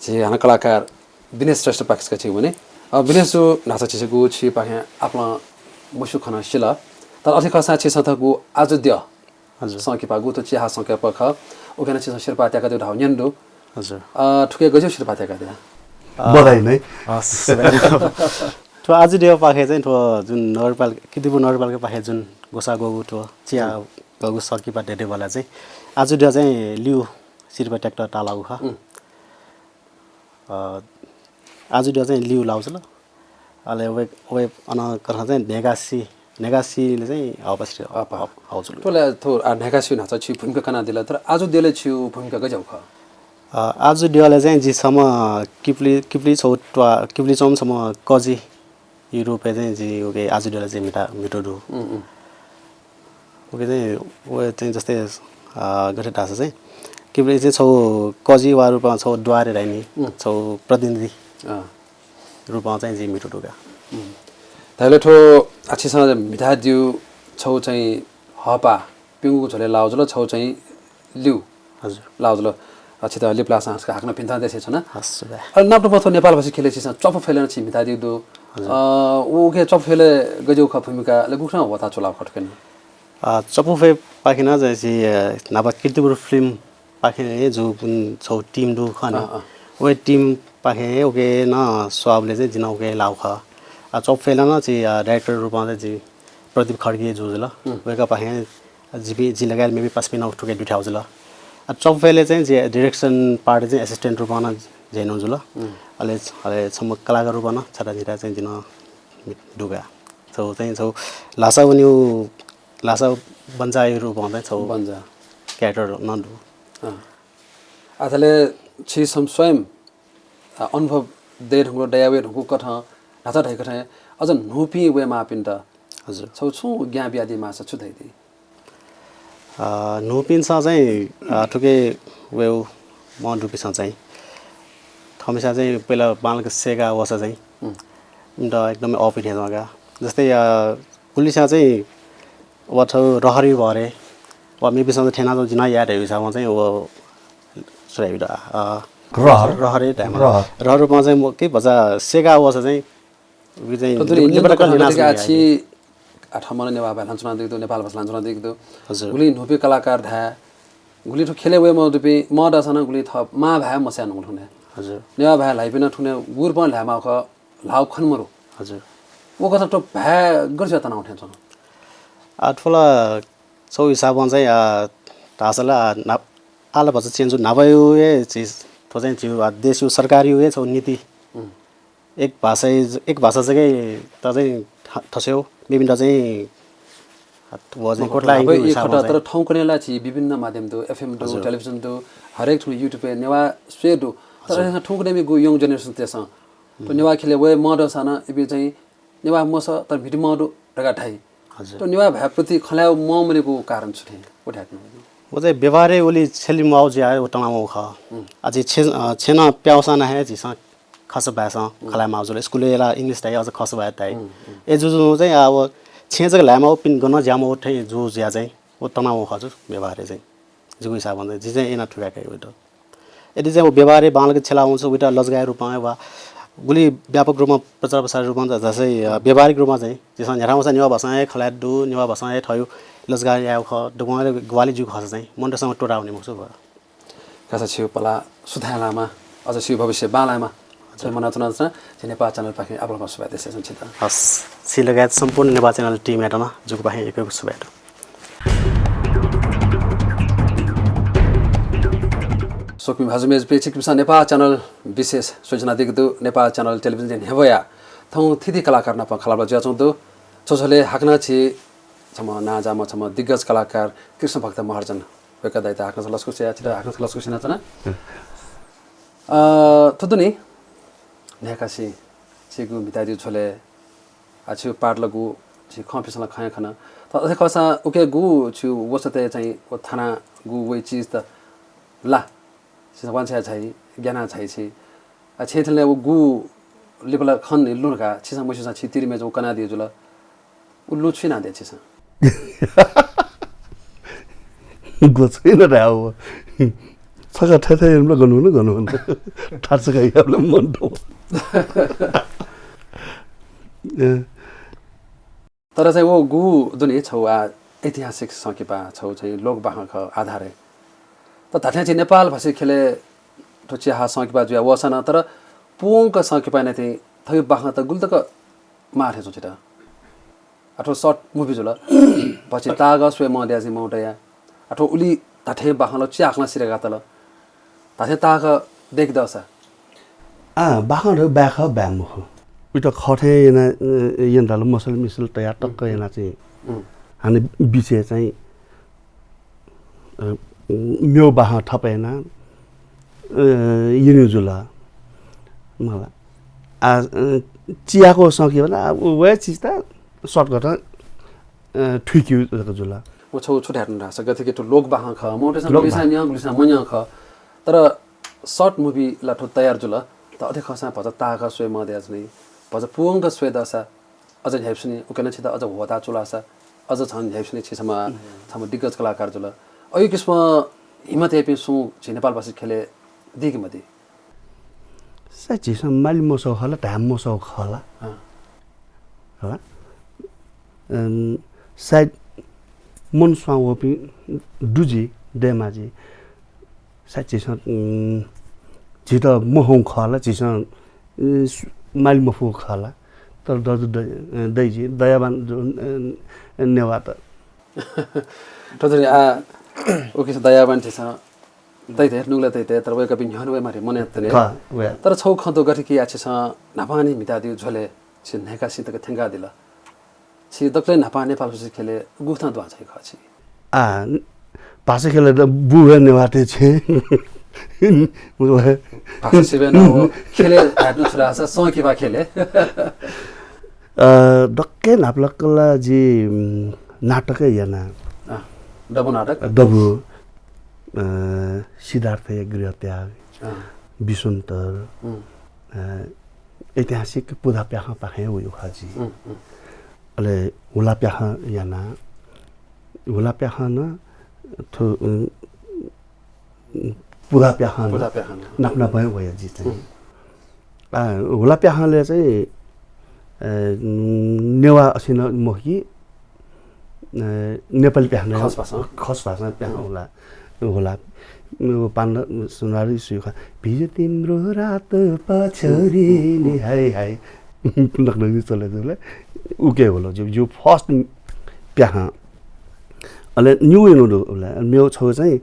Speaker 1: जे हाना कलाकार बिनेश श्रेष्ठ पाक्सका छि भने बिनेश जो नाचा छिसको छि पाखे आपला मुसु खना शिला तर अथे खसा छि सथको आजुद्य हजुर सके पागु त चिहा सके पख ओकेना छि शेरपा त्याका त्यो ढाउ न्यन्दु हजुर ठुके गजो शेरपा त्याका त्या
Speaker 2: बधाई नै
Speaker 3: तो आज देव पाखे चाहिँ तो जुन नगरपालिका किदिबु नगरपालिका पाखे जुन गोसा गगु तो चिया गगु सकी पाटे वाला चाहिँ आज देव चाहिँ लिउ सिरपा ट्र्याक्टर टालाउ ख आज दियो चाहिँ लिउ लाउँछ ल अहिले वे वे अन कथा चाहिँ नेगासीले चाहिँ अवश्य आउँछ
Speaker 1: तोले थो नेगासी नाच छि भूमिका कना दिला तर आज देले छि भूमिका गजाउ ख
Speaker 3: आज दियोले चाहिँ जिसम्म किप्ली छौटवा किप्ली चौमसम्म कजी युरोपे चाहिँ जी ओके आज दियोले चाहिँ मिठो दु ओके चाहिँ वे चाहिँ जस्तै गठे टास चाहिँ किप्ली चाहिँ छौ कजी वा रूपमा छौ द्वारे राइनी छौ प्रतिनिधि रूपमा चाहिँ जी मिठो दुगा
Speaker 1: तैले ठो अच्छीसँग मिठा दिउ छौ चाहिँ हपा पिउ झले लाउजल छौ चाहिँ लिउ
Speaker 3: हजुर
Speaker 1: लाउजल अच्छी त लिप्ला सांसका हाक्न पिन्ता देसे छ न
Speaker 3: हस् बा
Speaker 1: नाप्रो पथो नेपाल भाषी खेले छ चप फेलन छि मिठा दिउ दो ओ के चप फेले गजौ ख भूमिका ले गुखना वता चलाव खटकन
Speaker 3: चपु फे पाखिना चाहिँ नाबा कीर्तिपुर फिल्म पाखे जो छौ टिम दु खने वे टिम पाखे ओके न स्वाबले चाहिँ जिना ओके लाउ ख चप फेला न चाहिँ डाइरेक्टर रूपमा चाहिँ प्रदीप खड्गी जुजुल वेका पाखे जिबी जि लगायल मेबी 5 मिनट उठके दुठाउ जुल चप फेले चाहिँ डाइरेक्सन पार्ट चाहिँ असिस्टेन्ट रूपमा जेनु जुल अले सम्म कलाकार रूपमा छटा जिरा चाहिँ जिन दुगा छौ चाहिँ छौ लासा उन्यु लासा बन्जाय रूपमा छौ
Speaker 1: बन्जा
Speaker 3: क्यारेक्टर नन्दु
Speaker 1: आथले छि सम स्वयं अनुभव देर हुँगो दयावे हुँगो कथा नाता ढाइ कथा अझ नोपी वे मापिन्त
Speaker 3: हजुर
Speaker 1: छौ छु ज्ञा ब्यादि मास छु दैदि
Speaker 3: नोपिनसा चाहिँ ठुके वे म डुपिसा चाहिँ हमेसा चाहिँ पहिला बालको सेगा वसा चाहिँ एकदमै अपिट हेर्नुगा जस्तै पुलिसा चाहिँ वा छौ रहरी भरे वा मेबिसँग ठेना जिना याद हिसाबमा चाहिँ वो सुराइडा रहरे टाइम रहर रूपमा चाहिँ म के भन्छ सेगा वसा चाहिँ उ चाहिँ
Speaker 1: छि आठमन नेवा भाषा दिक्दो नेपाल भाषा लान्छना दिक्दो
Speaker 3: हजुर
Speaker 1: गुली नोपी कलाकार धा गुली ठो खेले वे म दुपी म दसन गुली थप मा भए म सानो ठुने
Speaker 3: हजुर
Speaker 1: नेवा भए लाई पनि ठुने गुर पनि ल्यामा ख लाउ खनमरो
Speaker 3: हजुर
Speaker 1: वो कथा टो भए गर्छ तना उठे छ
Speaker 3: आठफला छौ हिसाबमा चाहिँ तासला आला भन्छ चेन्ज नभयो ए चीज तो चाहिँ जिउ देश सरकारी हो छौ नीति एक भाषा चाहिँ त चाहिँ ठस्यो विभिन्न चाहिँ वजन कोटला
Speaker 1: हिसाबमा तर ठाउँ कनेला छि विभिन्न माध्यम दो एफएम दो टेलिभिजन दो हरेक ठु युट्युब पे नेवा स्वे दो तर ठाउँ कने गो यङ जेनेरेसन त्यसमा तो नेवा खेले वे मड सन इबि चाहिँ नेवा मस तर भिडी मड रगा ठाई
Speaker 3: हजुर
Speaker 1: तो नेवा भए प्रति खलाउ म मरेको कारण छु थे उठाक्नु
Speaker 3: वो चाहिँ व्यवहारै ओली छेली माउ जे आयो टमाउ ख अझै छेना प्याउसा न है जिसा खस भाषा खला माउजले स्कुलले एला इंग्लिश ताइ अझ खस भाइ ताइ ए जुजु चाहिँ अब छेजक लामा पिन गर्न ज्यामो उठै जो ज्या चाहिँ ओ टमाउ खजु व्यवहारै चाहिँ जुगु हिसाब भन्दै जे चाहिँ एना ठुकाकै उट यदि चाहिँ व्यवहारै बालको छेला आउँछ उट लजगाय रूपमा वा गुली व्यापक रूपमा प्रचार प्रसार रूपमा जसै व्यावहारिक रूपमा चाहिँ जसमा झराउँछ नेवा भाषा खला दु नेवा भाषा थयो लजगाय आउ ख डगुमाले ग्वाली जु खस चाहिँ मन्डसँग टोराउने मुसु भयो
Speaker 1: कसा छिउ पला सुधालामा अझ छिउ भविष्य बालामा चाहिँ मनाउन छ नेपाल च्यानल पाखे आपलमा सुभा देश छ
Speaker 3: हस् सिलगायत सम्पूर्ण नेपाल च्यानल टिम हेटमा जुग पाखे एकैको सुभा
Speaker 1: सोकमी भाजुमेज पेचिक पिसा नेपाल च्यानल विशेष सूचना दिगदु नेपाल च्यानल टेलिभिजन हेवया थौ थिति कलाकार नप खलाब ज्याचौदु छोछले हाक्न छि छम नाजाम छम दिग्गज कलाकार कृष्ण भक्त महार्जन वेका दाइता हाक्न लस्कु छ याचिरा हाक्न लस्कु छिना छ न थुदुनी नेकासी छिगु मिताजु छोले आछु पाट लगु छि खपिसला खाया खाना त अझै खसा ओके गु छु वसते चाहिँ ओ थाना गु वे चीज त ला सिसवान छ छै ज्ञाना छै छि आ छेथले ओ गु लेबल खन लुनका छिसा मसिसा छि तिरिमे जो कना दियो जुल उल्लु छिना दे छिसा
Speaker 2: गोछैन राव सका ठै एमले गर्नु थार्छ गइ आपले मन दो
Speaker 1: तर चाहिँ वो गु दुनी छौ ऐतिहासिक सकेपा छौ चाहिँ लोकबाख आधारे त थाथे चाहिँ नेपाल भाषी खेले ठोची हा सकेपा जुया वसन तर पुङक सकेपा नै चाहिँ थय बाख त गुल्तक मारे छ छिटा अथवा सर्ट मुभी जुल पछि ताग स्वे मड्याजी मौटया अथवा उली थाथे बाखल च्याखला सिरेगा तल थाथे ताग देख्दछ
Speaker 2: बाखर ब्याख ब्यामुख उता खठे एना यन्दाल मसल मिसल तयार टक्क एना चाहिँ हाने बिचे चाहिँ म्यो बाह थपेना युनिजुला मलाई चियाको सक्यो भने वे चिज त सर्टकट ठिक्यु जुला
Speaker 1: वो छौ छुट हेर्नु राछ गथे के लोक बाह ख मोटेसन बिसा न्या गुलिसा मन्या ख तर सर्ट मुभी लाठो तयार जुल त अथे खसा भज ताग स्वे मदेज नै भज पुंग स्वे दसा अझ हेप्सनी उकेन छिता अझ होता चुलासा अझ छन हेप्सनी छिसमा छम दिग्गज कलाकार जुल अयु किस्म हिम्मत हेपि सु छि नेपाल भाषी खेले दिग मदि
Speaker 2: साच्चै सम्माली मोसौ होला धाम मोसौ खला होला सायद मन स्वावपि दुजी देमाजी साच्चै छिटो मोहौ खला छिसो माली मफु खला तर दजु दैजी दयावान जो नेवा त
Speaker 1: तजरी आ ओके दयावान छिस दैते नुगला दैते तर वे कपि न्हन वे मारे मने तले तर छौ खदो गरि कि आछे छ नापानी मिता दिउ झोले छि नेका सितक थेंगा दिला छि दक्ले नापा नेपाल भाषी खेले गुथा द्वा छै खछि
Speaker 2: भाषा खेले त बुवे नेवाटे छे
Speaker 1: भाषा सेवे न हो खेले हाट्नु छला छ सौकिबा खेले
Speaker 2: दक्के नाप्लकला जी नाटकै याना
Speaker 1: डबु नाटक
Speaker 2: डबु सिद्धार्थ गृहत्याग विसुन्तर ऐतिहासिक पुधा प्याख पाखे उयो खाजी अले हुला प्याख याना हुला प्याख न थो पुधा प्याख नाप्ना भयो भयो जी चाहिँ हुला प्याखले चाहिँ नेवा असिन मोही नेपाली प्याख खस भाषा प्याख होला होला पान सुनारी सुखा भिज तिम्रो रात पछरी नि हाय हाय नक्नगी चले चले उके होला जो फर्स्ट प्याह अले न्यू इनो होला मेरो छौ चाहिँ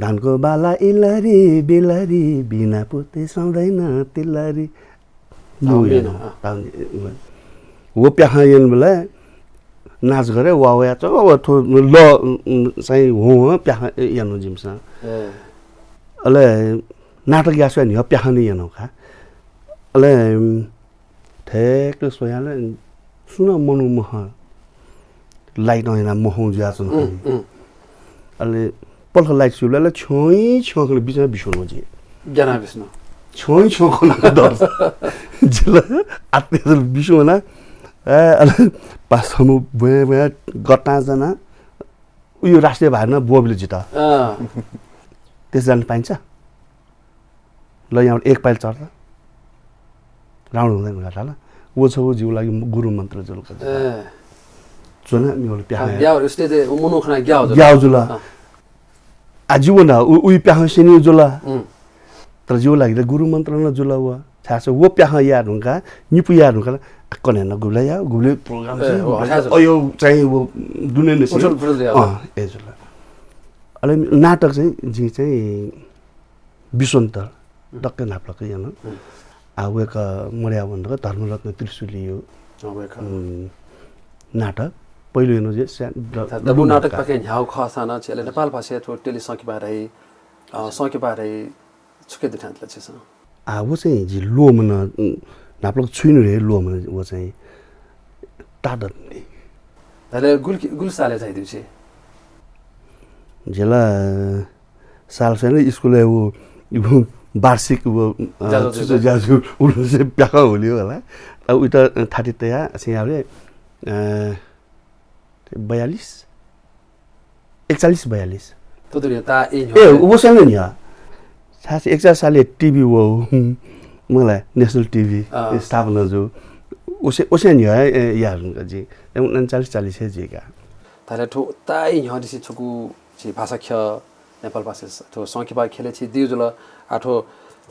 Speaker 2: धानको बाला इलारी बेलारी बिना पुते सौदैन तिलारी न्यू इनो वो प्याह यन बोला नाच गरे वाया छ थो ल चाहिँ हो प्याह यानो जिमसा अले नाटक यासो नि प्याह नि यानो खा अले ठेक सोयाले सुन मनु मह लाइट नैना महौ जाछन् अले पल्ख लाइट सुले छोइ छोकले बिचमा बिसोनो जी
Speaker 1: जना बिस्नु
Speaker 2: छोइ छोकले दर जिल्ला आत्ते बिसोना अले पासमु बया गट्टा जना उयो राष्ट्रिय भारमा बोबले जिता त्यस जान पाइन्छ ल यहाँ एक पाइल चढ्छ राउन्ड हुँदैन घाटा ल वो छ वो जिउ लागि गुरु मन्त्र जुल छ जुन मेरो प्याह
Speaker 1: ग्याउ उसले दे मनु खना
Speaker 2: ग्याउ जुल आजु न उइ प्याह सिनि जुल तर जिउ लागि त गुरु मन्त्र न जुल व छाछ वो प्याह याद हुँका निपु याद हुँका कने न गुले या गुले प्रोग्राम अयो चाहिँ वो दुने ने ए जुल अले नाटक चाहिँ जी चाहिँ विसन्तर डक्कै नाप्लकै यान आवेका मर्या भन्दा धर्मरत्न त्रिशूलियो नाटक पहिलो हेर्नु जे
Speaker 1: दबु नाटक पके झ्याउ खसाना छले नेपाल भाषा टोटली सकिबा रही छुके दिठान्तले छ
Speaker 2: वो चाहिँ जी लो मन नाप्लक छुइनु रे लो मन वो चाहिँ टाडत नि
Speaker 1: तले गुल साले चाहिँ दिउसे
Speaker 2: जेला साल छैन स्कुल वो वार्षिक वो जाजु उनु से प्याका होलियो होला अब उता थाटी तया सियाले 42 41
Speaker 1: तो ता
Speaker 2: ए वो सँग नि सास 41 साले टिभी वो मलाई नेशनल टिभी स्थापना जो उसे नि है यार जी 39 है जी का
Speaker 1: ताले ठो ताई हदिसी छकु छि भाषा ख नेपाल भाषा ठो संकिबा खेले छि दिउजुल आठो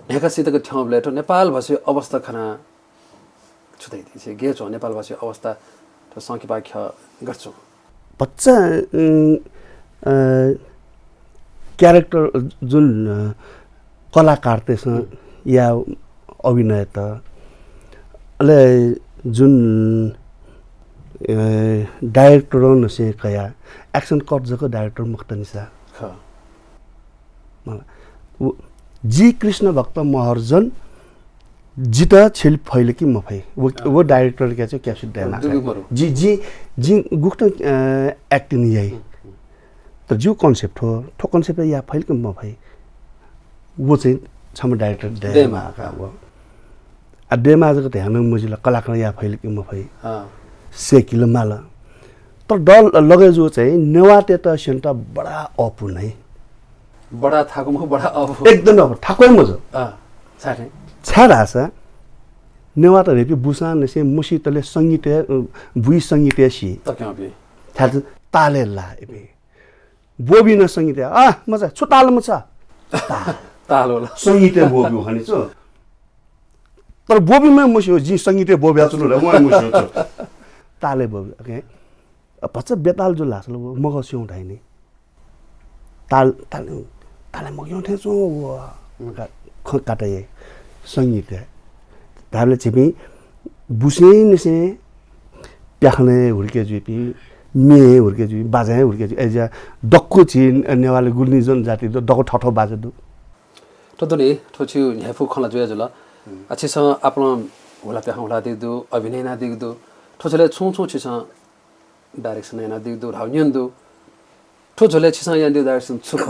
Speaker 1: ढेकासितको ठाउँले ठो नेपाल भाषा अवस्था खना छुदै दिछि गे छ नेपाल भाषा अवस्था ठो संकिबा ख गर्छु
Speaker 2: बच्चा क्यारेक्टर जुन कलाकार त्यसमा या अभिनय त अले जुन डाइरेक्टर नसे कया एक्सन कट जको डाइरेक्टर मुक्त निसा जी कृष्ण भक्त महर्जन जिता छिल फैले कि म फै वो डाइरेक्टर क्या चाहिँ क्याप्सन देना जी जी जी गुक्त एक्टिङ यही तर जो कन्सेप्ट हो ठो कन्सेप्ट या फैल कि म फै वो चाहिँ छम डाइरेक्टर देमा का वो आ देमा जको ध्यान मुजिला कलाकार या फैल कि म फै से किलो माला तर डल लगे जो चाहिँ नेवाटे त सेन्ट बडा अपु नै
Speaker 1: बडा थाको म बडा अपु
Speaker 2: एकदम अब थाकै मजो
Speaker 1: साथै
Speaker 2: छाडासा नेवाट रेपी बुसान से मुसितले संगीत बुई संगीत सी
Speaker 1: तक्याबे
Speaker 2: थात ताले ला एबे बोबिन संगीत मजा छुताल म छ
Speaker 1: तालो ला
Speaker 2: संगीत बोबि हने छ तर बोबिमा मुसियो जी संगीत बोब्या छु ल म मुसियो छ ताले बोबि ओके पछ बेताल जो लासलो मग स्यौ ढाइने ताल ताल ताले मग थे छु ख काटे संगीत है ताले छिपी बुसेन से प्याखने हुर्के जुपी मे हुर्के जुपी बाजाए हुर्के जुपी एजा डक्कु छिन नेवाले गुल्नी जन जाति दो डक्कु ठठो बाजे दो
Speaker 1: तदने ठोछु न्याफु खला जुया जुल अच्छेस आफ्नो होला प्याखा होला दिदु अभिनय ना दिदु ठोछले छु छु छिस डाइरेक्सन ना दिदु राउन्यन दु ठोछले छिस या दिदु डाइरेक्सन सुख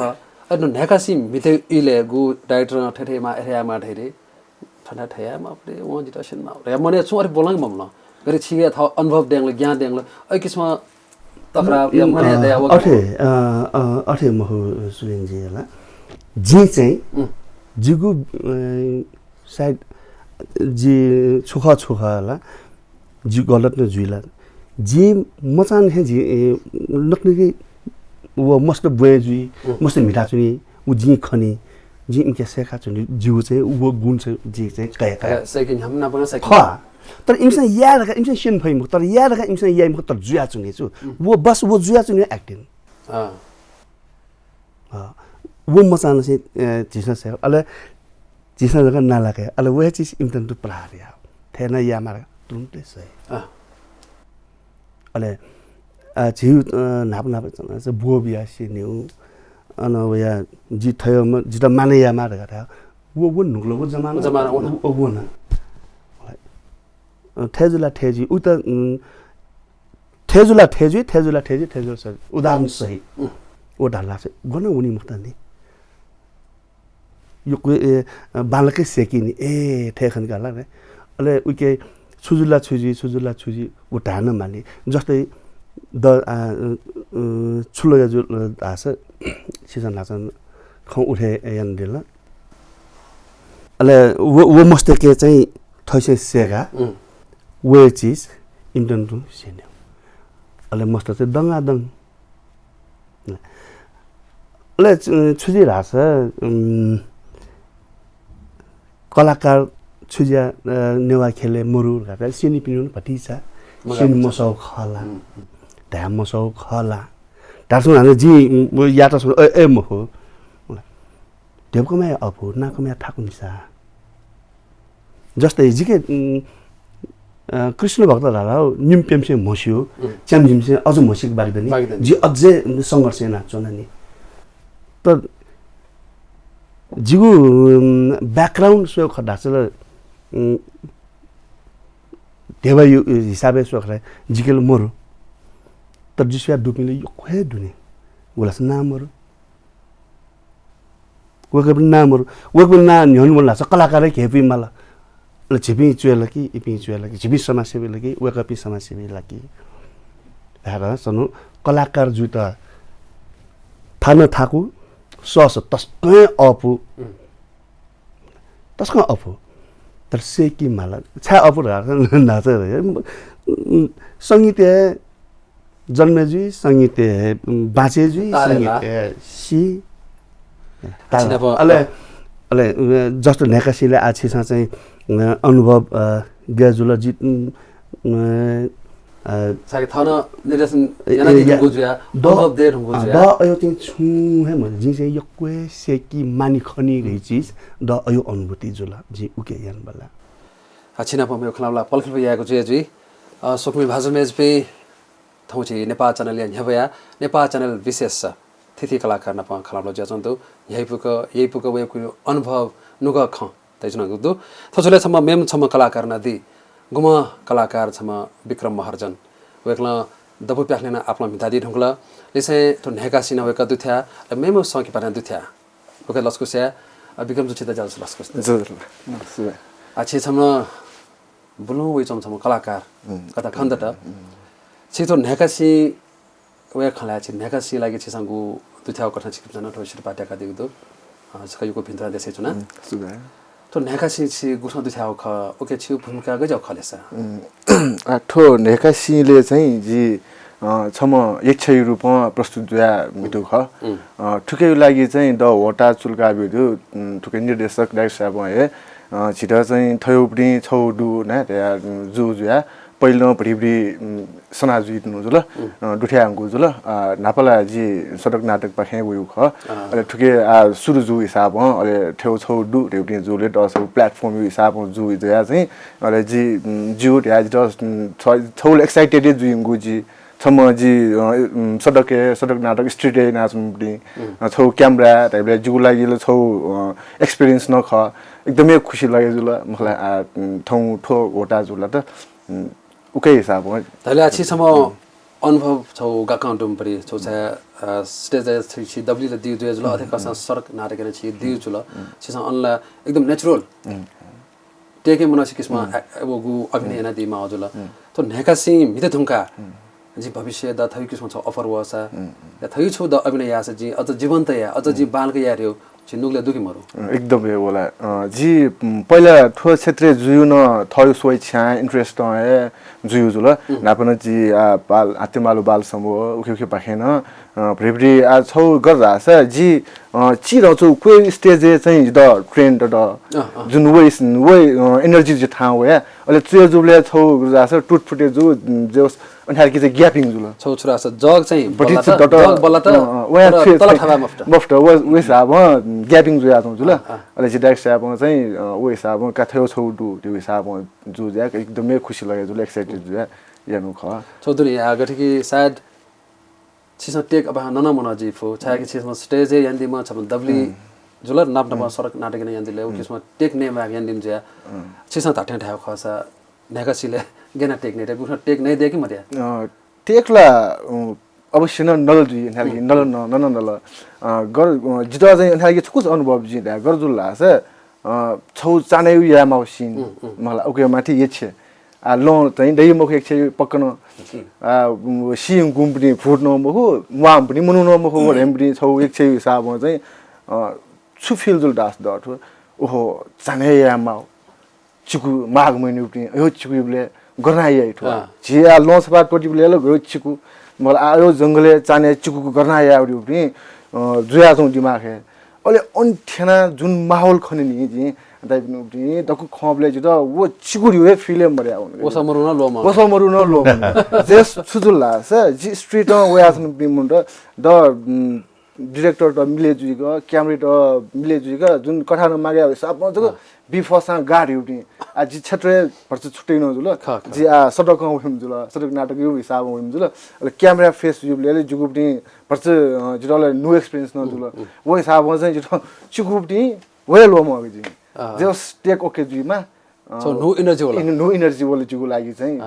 Speaker 1: अनु नेकासी मिते इले गु डाइरेक्टर ठेठेमा एरियामा ढेरे ठण्डा ठयामा अपले व जितासनमा रे मने छु अरे बोलाङ ममला गरे छिगे थ अनुभव देंगले ज्ञान देंगले अ किसमा तकराव या मने दया व
Speaker 2: अठे महु सुलिनजी होला जी चाहिँ जिगु साइड जी छुखा छुखा होला जी गलत न जुइला जी मचान हे जी नक्निकी वो मस्त बुए जुई मस्त मिठा चुनी उ जी खनी जी इनके सेखा चुनी जिउ चाहिँ वो गुण चाहिँ जी चाहिँ कया कया
Speaker 1: सेकिन हम ना बना सेकिन
Speaker 2: खा तर इमसे या रका इमसे शिन फै मुख तर या रका इमसे या मुख तर जुया चुनी छु वो बस वो जुया चुनी एक्टिङ वो मचान से जिसना से अले जिसना जगह ना लगे अले वो चीज इमतन तो प्रारिया थे ना या मारा तुमते सही अले जिउ नाप नाप से बो बिया सिन्यु अन वया जी थयो म जिता माने या मारा गथा वो नुगलो वो जमाना वो ना ठेजुला ठेजी उत ठेजुला ठेजी सर उदाहरण सही ओ ढाला से गन उनी मुक्त नि यो बालकै सेकिनी ए ठेखन गाला रे अले उके छुजुला छुजी उ ढान माने जस्तै द छुलो जो आस सिजन लासन ख उठे यान दिल अले वो मस्ते के चाहिँ थैसे सेगा वे चीज इन्टन टु सेन्यो अले मस्त चाहिँ दङ अले छुजी रास कलाकार छुजिया नेवा खेले मरु घाटा सिनी पिनु भटिसा सिन मसौ खला ध्याम मसौ खला दासु हाने जी याता सु ए म हो देवकोमा अफु नाकोमा ठाकुनिसा जस्तै जिके कृष्ण भक्त धारा निम्पेमसे मस्यो च्यामजिमसे अझ मसिक बाग्दनी जी अझै संघर्ष नाच्छ नि त जिगु ब्याकग्राउन्ड सो खडासल देवा यो हिसाबले सो खरा जिकेल मरु तर जिसया दुपिले यो खै दुने बोलास नामहरु वके पनि नामहरु वके पनि ना न्यन बोल्ला छ कलाकारै खेपी मला ल छिपी चुएला कि इपी चुएला कि छिपी समाजसेवी कि वकपी समाजसेवी लागि हेर सनु कलाकार जुता थाना थाकु सस तस्कै अपु तर सेकी माला छा अपु नाच संगीत जन्मेजुई संगीत बाँचेजुई संगीत सी अले जस्तो नेकासीले आछिसा चाहिँ अनुभव गजुल जित
Speaker 1: 사기 타나 내려선 연합이 고주야 더 데르 고주야
Speaker 2: 더 아요 팅 충해 뭐 진세 역괴 세기 많이 커니 레지 더 아요 अनुभूति जुला जी उके यान बला
Speaker 1: छिना पमे खलाला पलखल याको जुजी सोकमी भाजमेज पे थौची नेपाल च्यानल या न्यवया नेपाल च्यानल विशेष तिथि कलाकार नपा खलालो ज्याचन्तो यही पुक वेको अनुभव नुग ख तैजना गुदु थोचले छम मेम छम कलाकार नदी गुम कलाकार छम विक्रम महार्जन वेकला दबु प्याखनेना आपला मितादी ढुंगला लिसे तो नेका सिना वेका दुथ्या मेम सकी पाना दुथ्या ओके लस्को से विक्रम जुछि त जालस लस्को
Speaker 3: जरुर
Speaker 1: अछि छम बुलु वे छम कलाकार कता खन्दट छितो नेकासी वे खला छि नेकासी लागि छिसंगु दुथ्या कथा छिकजना ठोसिर पाट्याका दिगदो सकैको भिन्त्रा देसे छुना
Speaker 3: सुबे
Speaker 1: तो नेकासी छि गुसा दुथ्या ख ओके छि भूमिका गजौ खलेसा
Speaker 4: ठो नेकासीले चाहिँ जी छम एकछै रूपमा प्रस्तुत दुया मिटु ख ठुकै लागि चाहिँ द वटा चुल्का बिदु ठुकै निर्देशक डाइरेक्टर साहब हे छिटा चाहिँ थयोपडी छौडु न त्या जुजुया पहिलो भरिभरि सनाजु इतनु जुल दुठ्या अंगु जुल नापला जी सडक नाटक पाखे गयो ख अले ठुके सुरु जु हिसाब अले ठेउ छौडु रेउटी जुले दस प्लेटफर्म हिसाब जु जया चाहिँ अले जी जु त्या छौल एक्साइटेड जुइंगु जी छम जी सडक नाटक स्ट्रीट नाचमुडी छौ क्यामेरा टाइपले जु लागि छौ एक्सपीरियन्स न ख एकदमै खुसी लाग्यो जुल मलाई ठौ ठो गोटा जुल त उकै हिसाब हो
Speaker 1: तले अछि सम अनुभव छौ गाकाउन्टम परि छौ स्टेज छि डब्ल्यू ल दिउ जुल अथे कसा सडक नाटक ने छि दिउ जुल छिस अनला एकदम नेचुरल टेके मनसी किस्मा एबोगु अभिनय न दिमा जुल तो नेकासी मिते थुंका जी भविष्य द थै किस्मा छ अफर वसा या थै छु द अभिनय यास जी अझ जीवन्त या अझ जी बालक या र्यो छिनुगले दुखी मरु
Speaker 4: एकदम हे होला जी पहिला ठो क्षेत्र जुयु न थय सोइ छ्या इन्ट्रेस्ट है जुयु जुल नापन जी बाल आत्मालु बाल समूह उखे पाखेन भ्रिभ्रि आ छौ गर्दा छ जी चिरौ छु कोइ स्टेज चाहिँ द ट्रेन्ड द जुन वे एनर्जी जे थाउ या अले चुय जुले छौ गर्दा छ टुट फुटे जु जोस अन्हार कि चाहिँ ग्यापिङ जुल
Speaker 1: छौ छुरा छ जग चाहिँ बल्ला त
Speaker 4: तल थाबा मफ्ट वे हिसाब ग्यापिङ जुया जुल अले जी डाइरेक्ट साहब चाहिँ वे हिसाब काथ्यो छौ दु त्यो हिसाब जु ज्या एकदमै खुसी लाग्यो जुल एक्साइटेड जुया यानु ख
Speaker 1: चौधरी आगठी कि सायद छिस टेक अब नन मन जिफो छाया कि छिस स्टेज यान्दिमा छ दब्ली जुल नाप सडक नाटक ने यान्दिले किस्म टेक ने मा यान्दिम ज्या छिस ताठ्या ठाउ खसा नेकासीले गेना टेक ने टेक नै दे कि मर्या
Speaker 4: टेकला अवश्य नल जुइ नल नल गर जितो चाहिँ अन्हागी छकुस अनुभव जि दा गरजुल्ला छ छौ चानै या माउसिन मलाई ओके माथि येछे आ लो चाहिँ दै मख एकछे पक्कन आ सिङ गुम्पनी फुट्न मखु वाम पनि मनु न मखु रेम पनि छौ एकछे हिसाब चाहिँ छु फिल जुल दास दट ओहो चानै या माउ चिकु माग मैनु पनि यो चिकुले गर्नाइ ठो जिया लस बात पटिबले ल गयो चिकु मलाई आयो जंगले चाने चिकु गर्नाइ आउडी पनि जुया छौ दिमाग हे अले अन्ठेना जुन माहौल खने नि जी दाइ पनि दकु खबले ज वो चिकुरी हे फिल्म मर्या
Speaker 1: ओसमरु न लोम
Speaker 4: जस सुजुला स जी स्ट्रीट वे आसन बिमुन्ड द डिरेक्टर त मिले जुइको क्यामेरा त मिले जुइको जुन कठान मागे हिसाब मजको बिफसा गाडी उठि आ जी क्षेत्र भर्छ छुट्टै न जुल जी आ सडक हुम जुल सडक नाटक यो हिसाब हुम जुल क्यामेरा फेस जुले जुगुपटी भर्छ जुल नो एक्सपीरियन्स न जुल वो हिसाब चाहिँ जुल चुगुपटी वे लो म जी जस टेक ओके जुइमा
Speaker 1: सो नो
Speaker 4: एनर्जी वाला जुगु लागि चाहिँ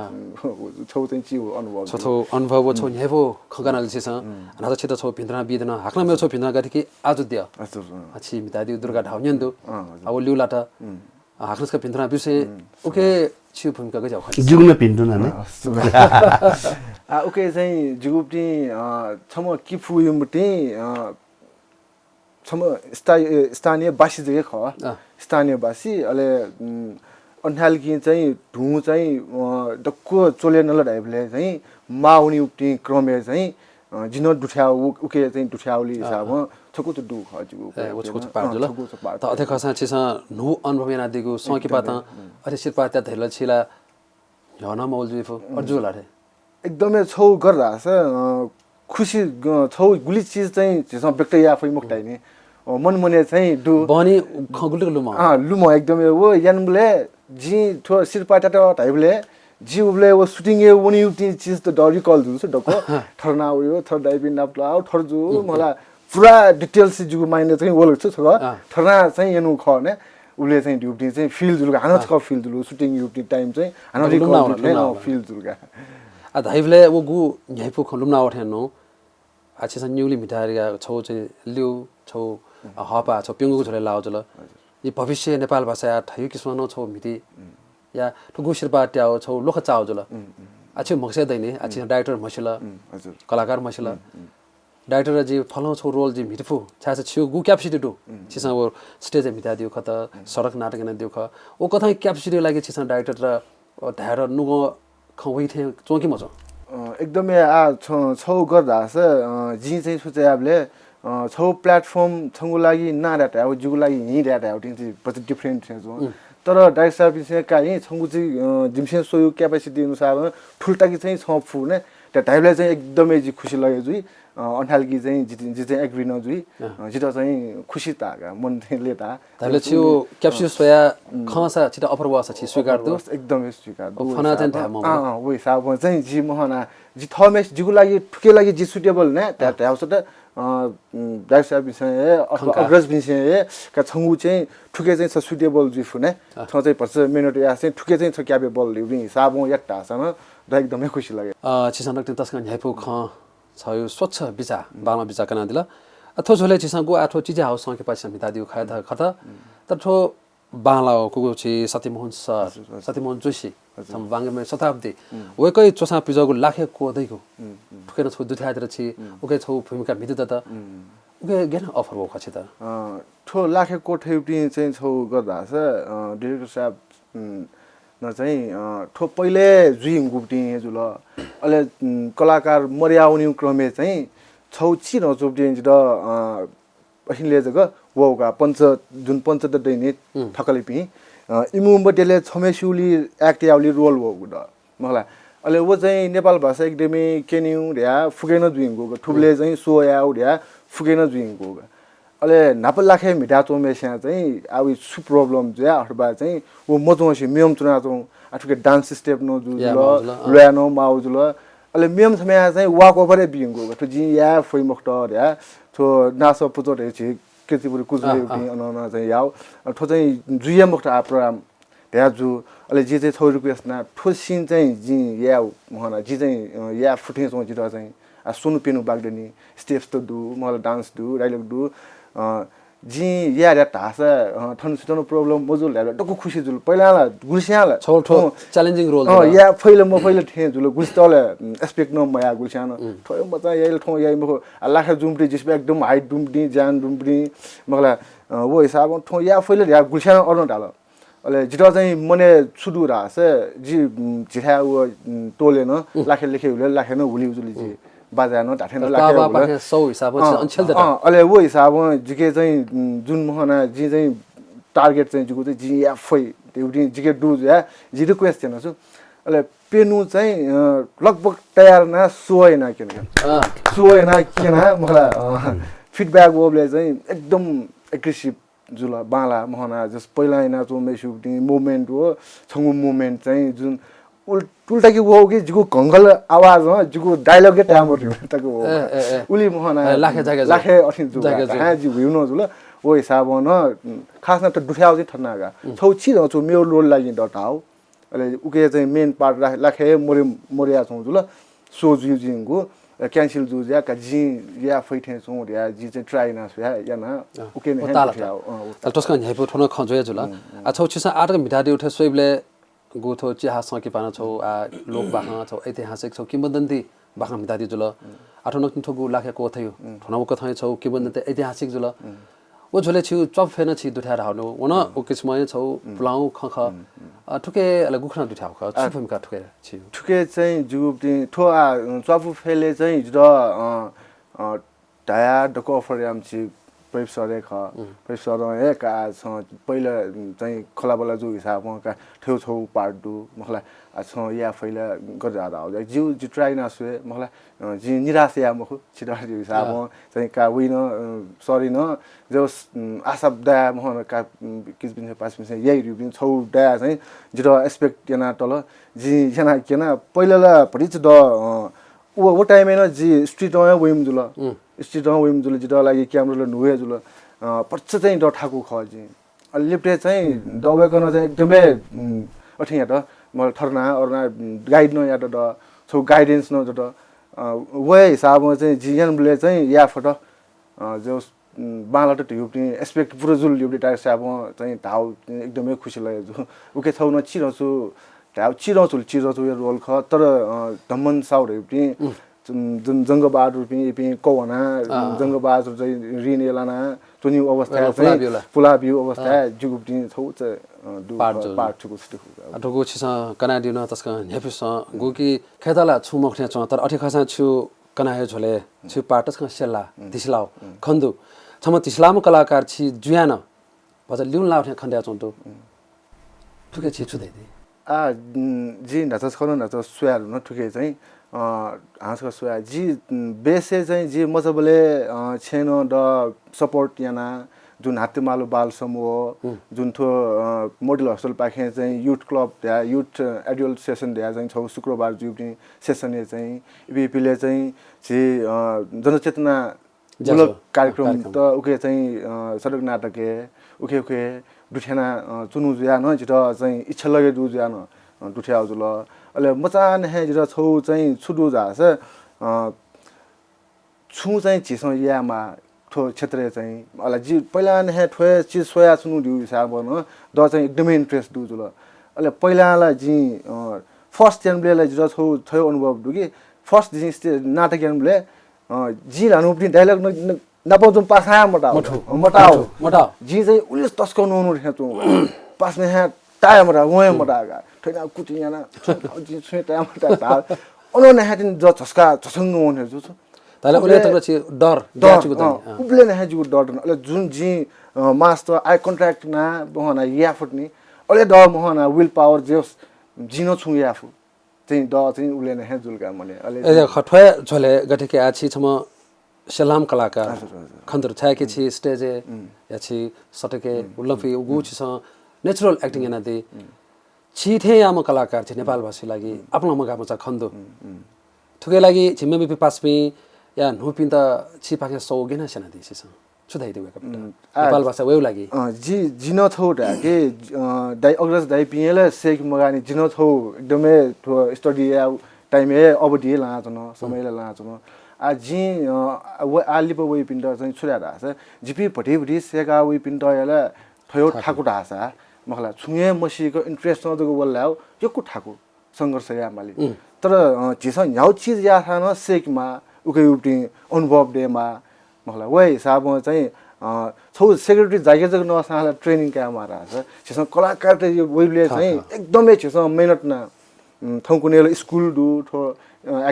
Speaker 4: छौ चाहिँ छि अनुभव
Speaker 1: छौ अनुभव छौ नेबो खगनाल छिस अना त छित छौ भिन्द्रा बिदन हाक्न मे छौ भिन्द्रा गति कि आज दिय अछि मितादी दुर्गा ढाउन्यन्दु अब ल्युलाटा हाक्नसका भिन्द्रा बिसे ओके छि भूमिका गजाउ
Speaker 2: जुगुन भिन्द्रु न
Speaker 4: आ ओके चाहिँ जुगुपटी छम किफु युमटी छम स्थानीय बासी जगे ख स्थानीय बासी अले अन्हाल कि चाहिँ ढु चाहिँ डक्को चोले नल ढाइबले चाहिँ माउनी उक्ति क्रमे चाहिँ जिन दुठ्या उके चाहिँ दुठ्याउली हिसाब छको त दु खजु
Speaker 1: छको त पार जुल त अथे खसा छिस नु अनुभव याना दिगु सकी पाता अथे सिरपा त्या धैल छिला झन मौल जुइफो अर्जु लाठे
Speaker 4: एकदमै छौ गर्दाछ खुसी छौ गुली चिज चाहिँ झिसमा व्यक्त या फै मुक्ताइ नि मन मने चाहिँ दु
Speaker 1: बनी खगुलको लुमा
Speaker 4: लुमा एकदमै वो यानबले जी थो सिरपाटा त टाइबले जी उबले वो सुटिङ ए वनी युटी चिज त डरी कल जुस डको थरना उयो थर डाइबिन नाप्ला थरजु मला पुरा डिटेल्स जुगु माइने चाहिँ वल छ थरना चाहिँ यनु ख ने उले चाहिँ ड्युटी चाहिँ फिल जुलगा हानो छ फिल जुलु सुटिङ युटी टाइम चाहिँ हानो रिकल ने फिल जुलगा
Speaker 1: आ धाइबले वो गु न्याइपो खलुमना उठेनो आछि सन न्यूली मिटारिया छौ चाहिँ लिउ छौ हपा छौ पिंगु झले लाउ जल यी भविष्य नेपाल भाषा ठयु किस्मनो छौ मिति या ठुगु शिरपा ट्याउ छौ लोख चाउ जल आछि मक्से दैने आछि डाइरेक्टर मसिला
Speaker 4: हजुर
Speaker 1: कलाकार मसिला डाइरेक्टर जी फलो छौ रोल जी मिटफु छाछ छिउ गु क्यापेसिटी दु छिसा वो स्टेज मिटा दिउ खत सडक नाटक न दिउ ख ओ कथा क्यापेसिटी लागि छिसा डाइरेक्टर र धाएर नुगो खवै थे चोकी मछ
Speaker 4: एकदमै छौ गर्दाछ जी चाहिँ सोचेबले छौ प्लेटफर्म छंगु लागि नाडाटा अब जुगु लागि हिडाटा अब चाहिँ पछि डिफरेन्ट छ तर डाइरेक्ट सर्भिस चाहिँ छंगु चाहिँ जिमसे सोयु क्यापेसिटी अनुसार ठुलटाकी चाहिँ छफु ने त्यो टाइपले चाहिँ एकदमै जी खुसी लाग्यो जुई अन्ठालकी चाहिँ जी चाहिँ एग्री न जुई जित चाहिँ खुसी तागा मन चाहिँ लेता
Speaker 1: तले छिउ क्याप्सुल सोया खसा छिटा अपर वासा छि स्वीकार दु
Speaker 4: एकदमै स्वीकार दु
Speaker 1: फना चाहिँ थाम
Speaker 4: वो हिसाब चाहिँ जी महना जी थमेस जिगु लागि ठुके लागि जी सुटेबल ने त्या हाउस त डाइरेक्ट सर्भिस अथवा अग्रज विषय का छंगु चाहिँ ठुके चाहिँ सुटेबल जी फुने छ चाहिँ पर्छ मिनेट या चाहिँ ठुके चाहिँ छ क्यापेबल लिउ हिसाब एकटा सन एकदमै खुसी लाग्यो
Speaker 1: छिसन रक्ति तस्का न्याइपो ख छयो स्वच्छ बिचा बामा बिचा कना दिला अथो झोले छिसन गु आठो चिजे हाउस संके पाछा मिता दिउ खाय खत त ठो बाला कुगु छि सत्यमोहन सर सत्यमोहन जोशी सम वांगमे शताब्दी वेकै चोसा पिजगु लाखे को दैको ठुकेन छु दुथातिर छि ओके छौ भूमिका मिति त ओके गेन अफर हो खछि त
Speaker 4: ठो लाखे को ठेउटी चाहिँ छौ गर्दा छ डाइरेक्टर साहब न चाहिँ ठो पहिले जुइङ गुप्टी जुल अले कलाकार मर्याउने क्रमे चाहिँ छौ छि न जुप्टी ज अहिले जग वोगा पञ्च जुन पञ्च त दैने ठकले पि इमुम्बटेले छमेसुली एक्ट याउली रोल हो गुड मला अले वो चाहिँ नेपाल भाषा एकाडेमी केन्यु र्या फुगेन जुइङ गो ठुबले चाहिँ सो याउ र्या फुगेन जुइङ गो अले नापल लाखे मिटा चोमेस्या चाहिँ आउ सु प्रब्लम ज्या अथवा चाहिँ वो मजोसी मियम चुना चौ आठुके डान्स स्टेप नो जुल ल्यानो माउजुल अले मियम समय चाहिँ वाक ओभर बिङ गो ठु जी या foi मक्टर या थो नासो पुजो रे छि केतिपुर कुजले अनन चाहिँ याउ ठो चाहिँ जुया मक्टर प्रोग्राम त्या जु अले जे चाहिँ थो रिक्वेस्ट ना ठो सिन चाहिँ जी या महना जी चाहिँ या फुटे चौ जिरा चाहिँ आ सुनु पेनु बागदनी स्टेप्स त दु मलाई डान्स दु डायलॉग दु जी या रे तासा ठन सुटनो प्रब्लम मजुल ल्याले टक्क खुसी जुल पहिलाला गुलस्याला
Speaker 1: छोटो च्यालेन्जिङ रोल
Speaker 4: या पहिले थे जुल गुलस्तले एस्पेक्ट न मया गुलस्यान थयो बचा याइल ठो याइ मखो लाखा जुम्टी जिसबे एकदम हाइट दुम्टी जान दुम्टी मगला वो हिसाब ठो या पहिले या गुलस्यान अर्न डाल अले जिटा चाहिँ मने सुदु रास जी जिठा वो टोले न लाखे लेखे हुले लाखे न हुली जुली जी बाजानो ढाठेन लाखे
Speaker 1: सौ हिसाब अनछेल त
Speaker 4: अले वो हिसाब जिके चाहिँ जुन महना जी चाहिँ टार्गेट चाहिँ जुको चाहिँ जी एफै एउटी जिके डु या जी रिक्वेस्ट छैन छु अले पेनु चाहिँ लगभग तयार न सोएन किन मलाई फिडब्याक वबले चाहिँ एकदम एग्रेसिभ जुल बाला महना जस पहिला हैन जो मेसु मोमेन्ट हो छंगु मोमेन्ट चाहिँ जुन उल्टा कि वो कि जुको गंगल आवाज हो जुको डायलॉग के टाइम हो तको उली मोहना लाखे अठिन जुगा हा जी हुनु जुल वो हिसाब न खास न त दुख्याउ चाहिँ ठन्नागा छौ छि न छौ मेरो रोल लागि डटाउ अले उके चाहिँ मेन पार्ट लाखे मोरिया छौ जुल सो जुजिङको क्यान्सल जुज्या का जी या फैथे छौ या जी चाहिँ ट्राई न या न उके ने ठ्याउ
Speaker 1: तस्का न्याइपो ठनो खजोय जुल आ छौ छिसा आटक मिटादि उठे सोइबले गोथो चिहा सके पाना छौ आ लोक बाखा छौ ऐतिहासिक छौ किंवदन्ती बाखा मितादी जुल आठनक ठगु लाखे को थयो ठनौ कथाय छौ किंवदन्ती ऐतिहासिक जुल ओ झोले छु चप फेन छि दुठा राउनु वन ओ किस्मय छौ पुलाउ खख ठुके अले गुखना दुठा ख छुफमका ठुके छि
Speaker 4: ठुके चाहिँ जुबति ठो आ चप फेले चाहिँ ज डाया डको फरियाम छि प्रदीप सर प्रदीप सर ए का पहिला चाहिँ खोलाबला जो हिसाबमा का ठेउ छौ पार्ट 2 मलाई या पहिला गर्दा आउँदा जिउ जि ट्राई नसुए मलाई जि निराश या मखु छिटो हिसाबमा चाहिँ का विन सरी न जो आशा दा म का किस बिन पास बिन यही रिबिन छौ दा चाहिँ जिरो एक्सपेक्ट केना तल जि जना केना पहिला पढिच द वो टाइममा जी स्ट्रीटमा वेम जुल स्ट्रीटमा वेम जुल जिरो लागि क्यामेराले नुए जुल पर्छ चाहिँ ड ठाकु ख जी लिप्टे चाहिँ दबाई गर्न चाहिँ एकदमै अठिङ या त म थर्ना अरना गाइड न या त छौ गाइडेन्स न त वे हिसाबमा चाहिँ जियनले चाहिँ या फट जो बाला त युपनि एक्सपेक्ट पुरो जुल युपनि टाइप साबमा चाहिँ धाउ एकदमै खुसी लाग्यो जो उके छौ न चिरछु धाउ चिरछु यो रोल ख तर धम्मन साउरे पनि जंग बहादुर पनि कवना जंग बहादुर चाहिँ रिनेलाना तुनि अवस्था पुला भ्यू अवस्था जुगुप्ति छौ पार्ट छुको स्टिक
Speaker 1: अटोको छिस कनाडिन तस्का नेपिस गुकी खेताला छुमख्ने छ तर अठे खसा छु कनाहे झोले छु पार्टस ख सेला दिसलाउ खन्दु छम तिसलाम कलाकार छि जुयान भज लिउन लाउथे खन्ड्या चन्तो ठुके छि छु दैदे
Speaker 4: जी नचस खन नच सुयार न ठुके चाहिँ हाँसको सुया जी बेसे चाहिँ जी मजबले छेन द सपोर्ट याना जुन हातेमालो बाल समूह जुन थो मोडल हस्टल पाखे चाहिँ युथ क्लब त्या युथ एडल्ट सेसन त्या चाहिँ छौ शुक्रबार जुप्ने सेसन चाहिँ इबिपीले चाहिँ जी जनचेतना मूलक कार्यक्रम त उके चाहिँ सडक नाटक उके दुठेना चुनु जुया न जित चाहिँ इच्छा लगे दु जुया न दुठ्या जुल अले मचान हे जित छौ चाहिँ छुडु जास छु चाहिँ छिस यामा ठो क्षेत्र चाहिँ अला जी पहिला ने ठो चीज सोया सुनु दिउ हिसाब न द चाहिँ एकदमै इन्ट्रेस्ट दु जुल अले पहिलाला जी फर्स्ट जनबले जित छौ थयो अनुभव दु कि फर्स्ट जी नाटक जनबले जी लानु पनि डायलॉग नपाउँछु पासा मटाओ जी चाहिँ उले तस्काउनु हुनु हेतु पासने है टाया मटा वहे मटागा ठैना कुटियाना जी छे टाया मटा उन्होंने है ज छस्का छसंग हुने छु
Speaker 1: ताले उले तक छि डर जाचुको त
Speaker 4: उले ने है जुको डर अले जुन जी मास्टर आई कन्ट्र्याक्ट ना बहना याफट नि अले डर महना विल पावर जेस जिनो छु याफु चाहिँ द चाहिँ उले ने है जुलका मने अले
Speaker 1: ए खठ्वे झोले गठके आछि छम सलाम कलाकार खन्दर छाके छि स्टेज या छि सटके उल्लफी उगु छि नेचुरल एक्टिङ एना दे छिथे याम कलाकार छि नेपाल भाषी लागि आफ्नो मगा मचा खन्दो ठुके लागि छिम्मे बि पासपि या नुपिन त छि पाके सौगेना सेना दे छि छुदाइ देउ नेपाल भाषा वेउ लागि
Speaker 4: जी जिनो थौ के दाइ अग्रज दाइ पिएले सेक मगानी जिनो थौ एकदमै स्टडी टाइम अवधि लाजन समय लाजन जी आलिप वे पिण्ड चाहिँ छुरा रास जिपी भटी सेका वे पिण्ड याला थयो ठाकु ढासा मखला छुए मसीको इन्ट्रेस्ट नदको बोल्लाउ यो कु ठाकु संघर्ष या माली तर जिस न्याउ चीज या थान सेकमा उके उप्टी अनुभव डेमा मखला वे हिसाबमा चाहिँ छौ सेक्रेटरी जागे जग नसाला ट्रेनिङ क्यामा रास जिस कलाकार त यो वेले चाहिँ एकदमै जिस मेहनत न थौकुनेले स्कुल दु थो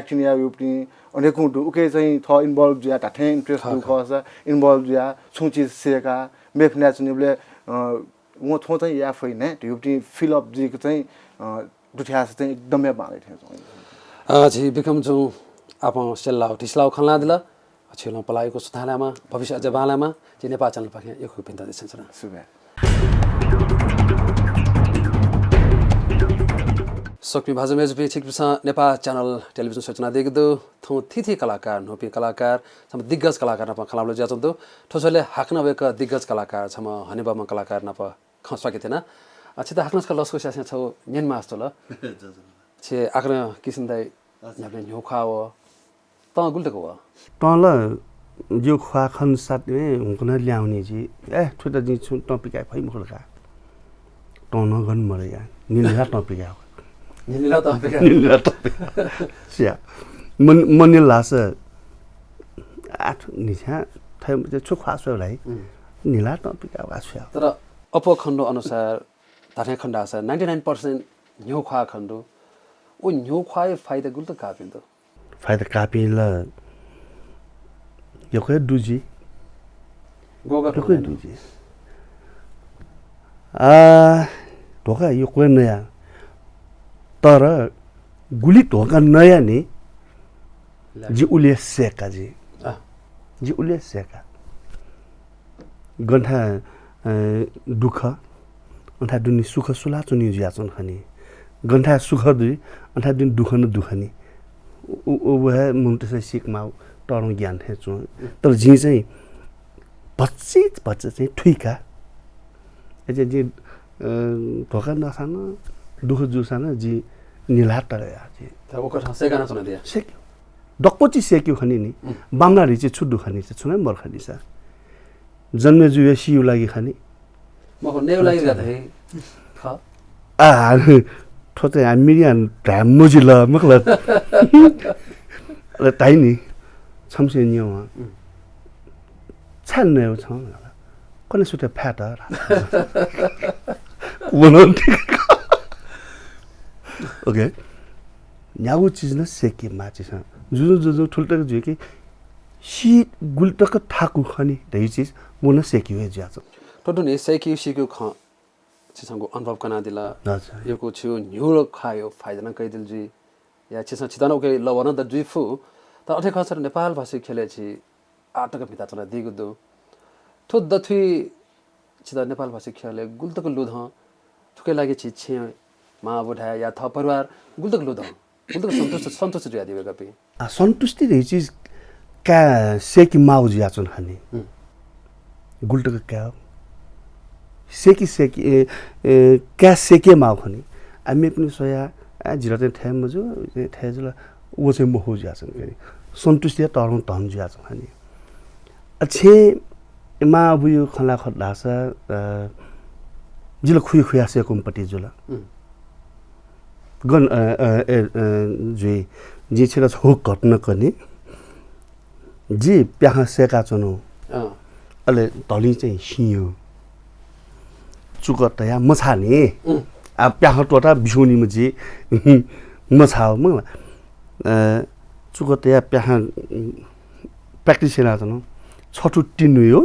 Speaker 4: एक्टिङ या उप्टी अनेकौं दु उके चाहिँ थ इन्भल्भ ज्या टाठे इन्ट्रेस्ट दु खस इन्भल्भ ज्या छुची सेका मेफना चुनिबले म थो चाहिँ या फैने ड्युटी फिल अप जी चाहिँ दुठ्यास चाहिँ एकदमै बाले थे
Speaker 1: जी बिकम जो आपन सेल्लाउ टिस्लाउ खला दिला छिलो पलाइको सुधानामा भविष्य अझ बालामा जे नेपाल च्यानल पाखे एक पिन्ता देछ छ
Speaker 4: सुबे
Speaker 1: सक्मी भाजु मेज पे छिक बिसा नेपाल च्यानल टेलिभिजन सूचना देखदो थौ थिथि कलाकार नोपी कलाकार सम दिग्गज कलाकार नप खलाबले जाचन्दो ठोसले हाक्न बेक दिग्गज कलाकार छम हनेबाम कलाकार नप खस्वाके थिएन अछि त हाक्नस का लसको स्यासे छौ नेन मास्तो ल छे आक्र किसिम दाइ नबे न्योखाओ त गुल्टको व
Speaker 2: तल जो खवा खन साथ में हुन ल्याउने जी ए छुटा जी छु टपिका फै मुखलका टन गन मरेया निला टपिका
Speaker 1: निला टपिका
Speaker 2: स्या मन लास आठ निछा थै छु खासो लाई निला टपिका वास्या
Speaker 1: तर अप खण्ड अनुसार धाने खण्ड अनुसार 99% न्यो खवा खण्ड ओ न्यो खवाय फाइदा गुल्ट कापिन्द
Speaker 2: फाइदा कापिल यो के दुजी
Speaker 1: गोबर
Speaker 2: ढोका दुजी ढोका यो कोही नयाँ तर गुली ढोका नयाँ नि जी उसले सेका जी उसले सेका गन्ठा दुःख अन्ठा दुनी सुख सुला चुनि ज्याचन खनि गन्ठा सुख दुई अन्ठा दुनी दुःख न दुःख नि वह मुन्टसे सिकमा टर्न ज्ञान थे चु तर जी चाहिँ बच्चे चाहिँ ठुइका एजे जी ढोका नसान दुःख जुसान जी निलाट या जी
Speaker 1: त ओकर सेगाना चुना दिया
Speaker 2: सेक्यो डक्कोची सेक्यो खनि नि बामनारी चाहिँ छुड्डु खनि चाहिँ छुनै मर खनि सा जन्मे जुए सियु लागि खनि
Speaker 1: मको नेउ लागि गथे ख
Speaker 2: ठोते हामीरियान ढाम मुजिला मखला ल ताइनी छमसे न्यौवा छान नेउ छ कने सुते फ्याटा वनन ओके न्याउ चिज न सेके माछि छ जुजु ठुल्टक जुए कि सी गुल्टक थाकु खनि दै चिज मुन सेकी वे ज्याछ
Speaker 1: टोटो ने सेकी सिक्यो ख छिसंगो अनुभव कना दिला योको छु न्युरो खायो फाइदा न कइदिल जी या छिसन छितन ओके लवन द जुइफु त अथे खसर नेपाल भाषी खेले छि आटक भिता चला दिगु दो थो दथि छिदा नेपाल भाषी खेले गुल्तक लुध थुके लागि छि छे मा बुढा या थ परिवार गुल्तक लुध गुल्तक सन्तोष जुया दिवे गपि
Speaker 2: सन्तुष्टि रे चिज का सेकी माउ ज्याचन खनि गुल्टक क्या सेकी क्या सेके माउ खनि हामी पनि सोया जिरते थे मजु थे जुल वो चाहिँ मोह ज्याचन फेरि सन्तुष्टि तरङ तहन ज्याचन खनि अच्छे मा बुयो खला खलास जिल खुइ खुया से कम्पटी जुल गन जुइ जे छिरा छ घटना कनि जी प्याहा सेका चनो अले धली चाहिँ सियो चुकत या मछाने आ प्याहा टोटा बिसोनी मजी मछाओ म चुकत या प्याहा प्र्याक्टिस हेला चनो छटु टिनु यो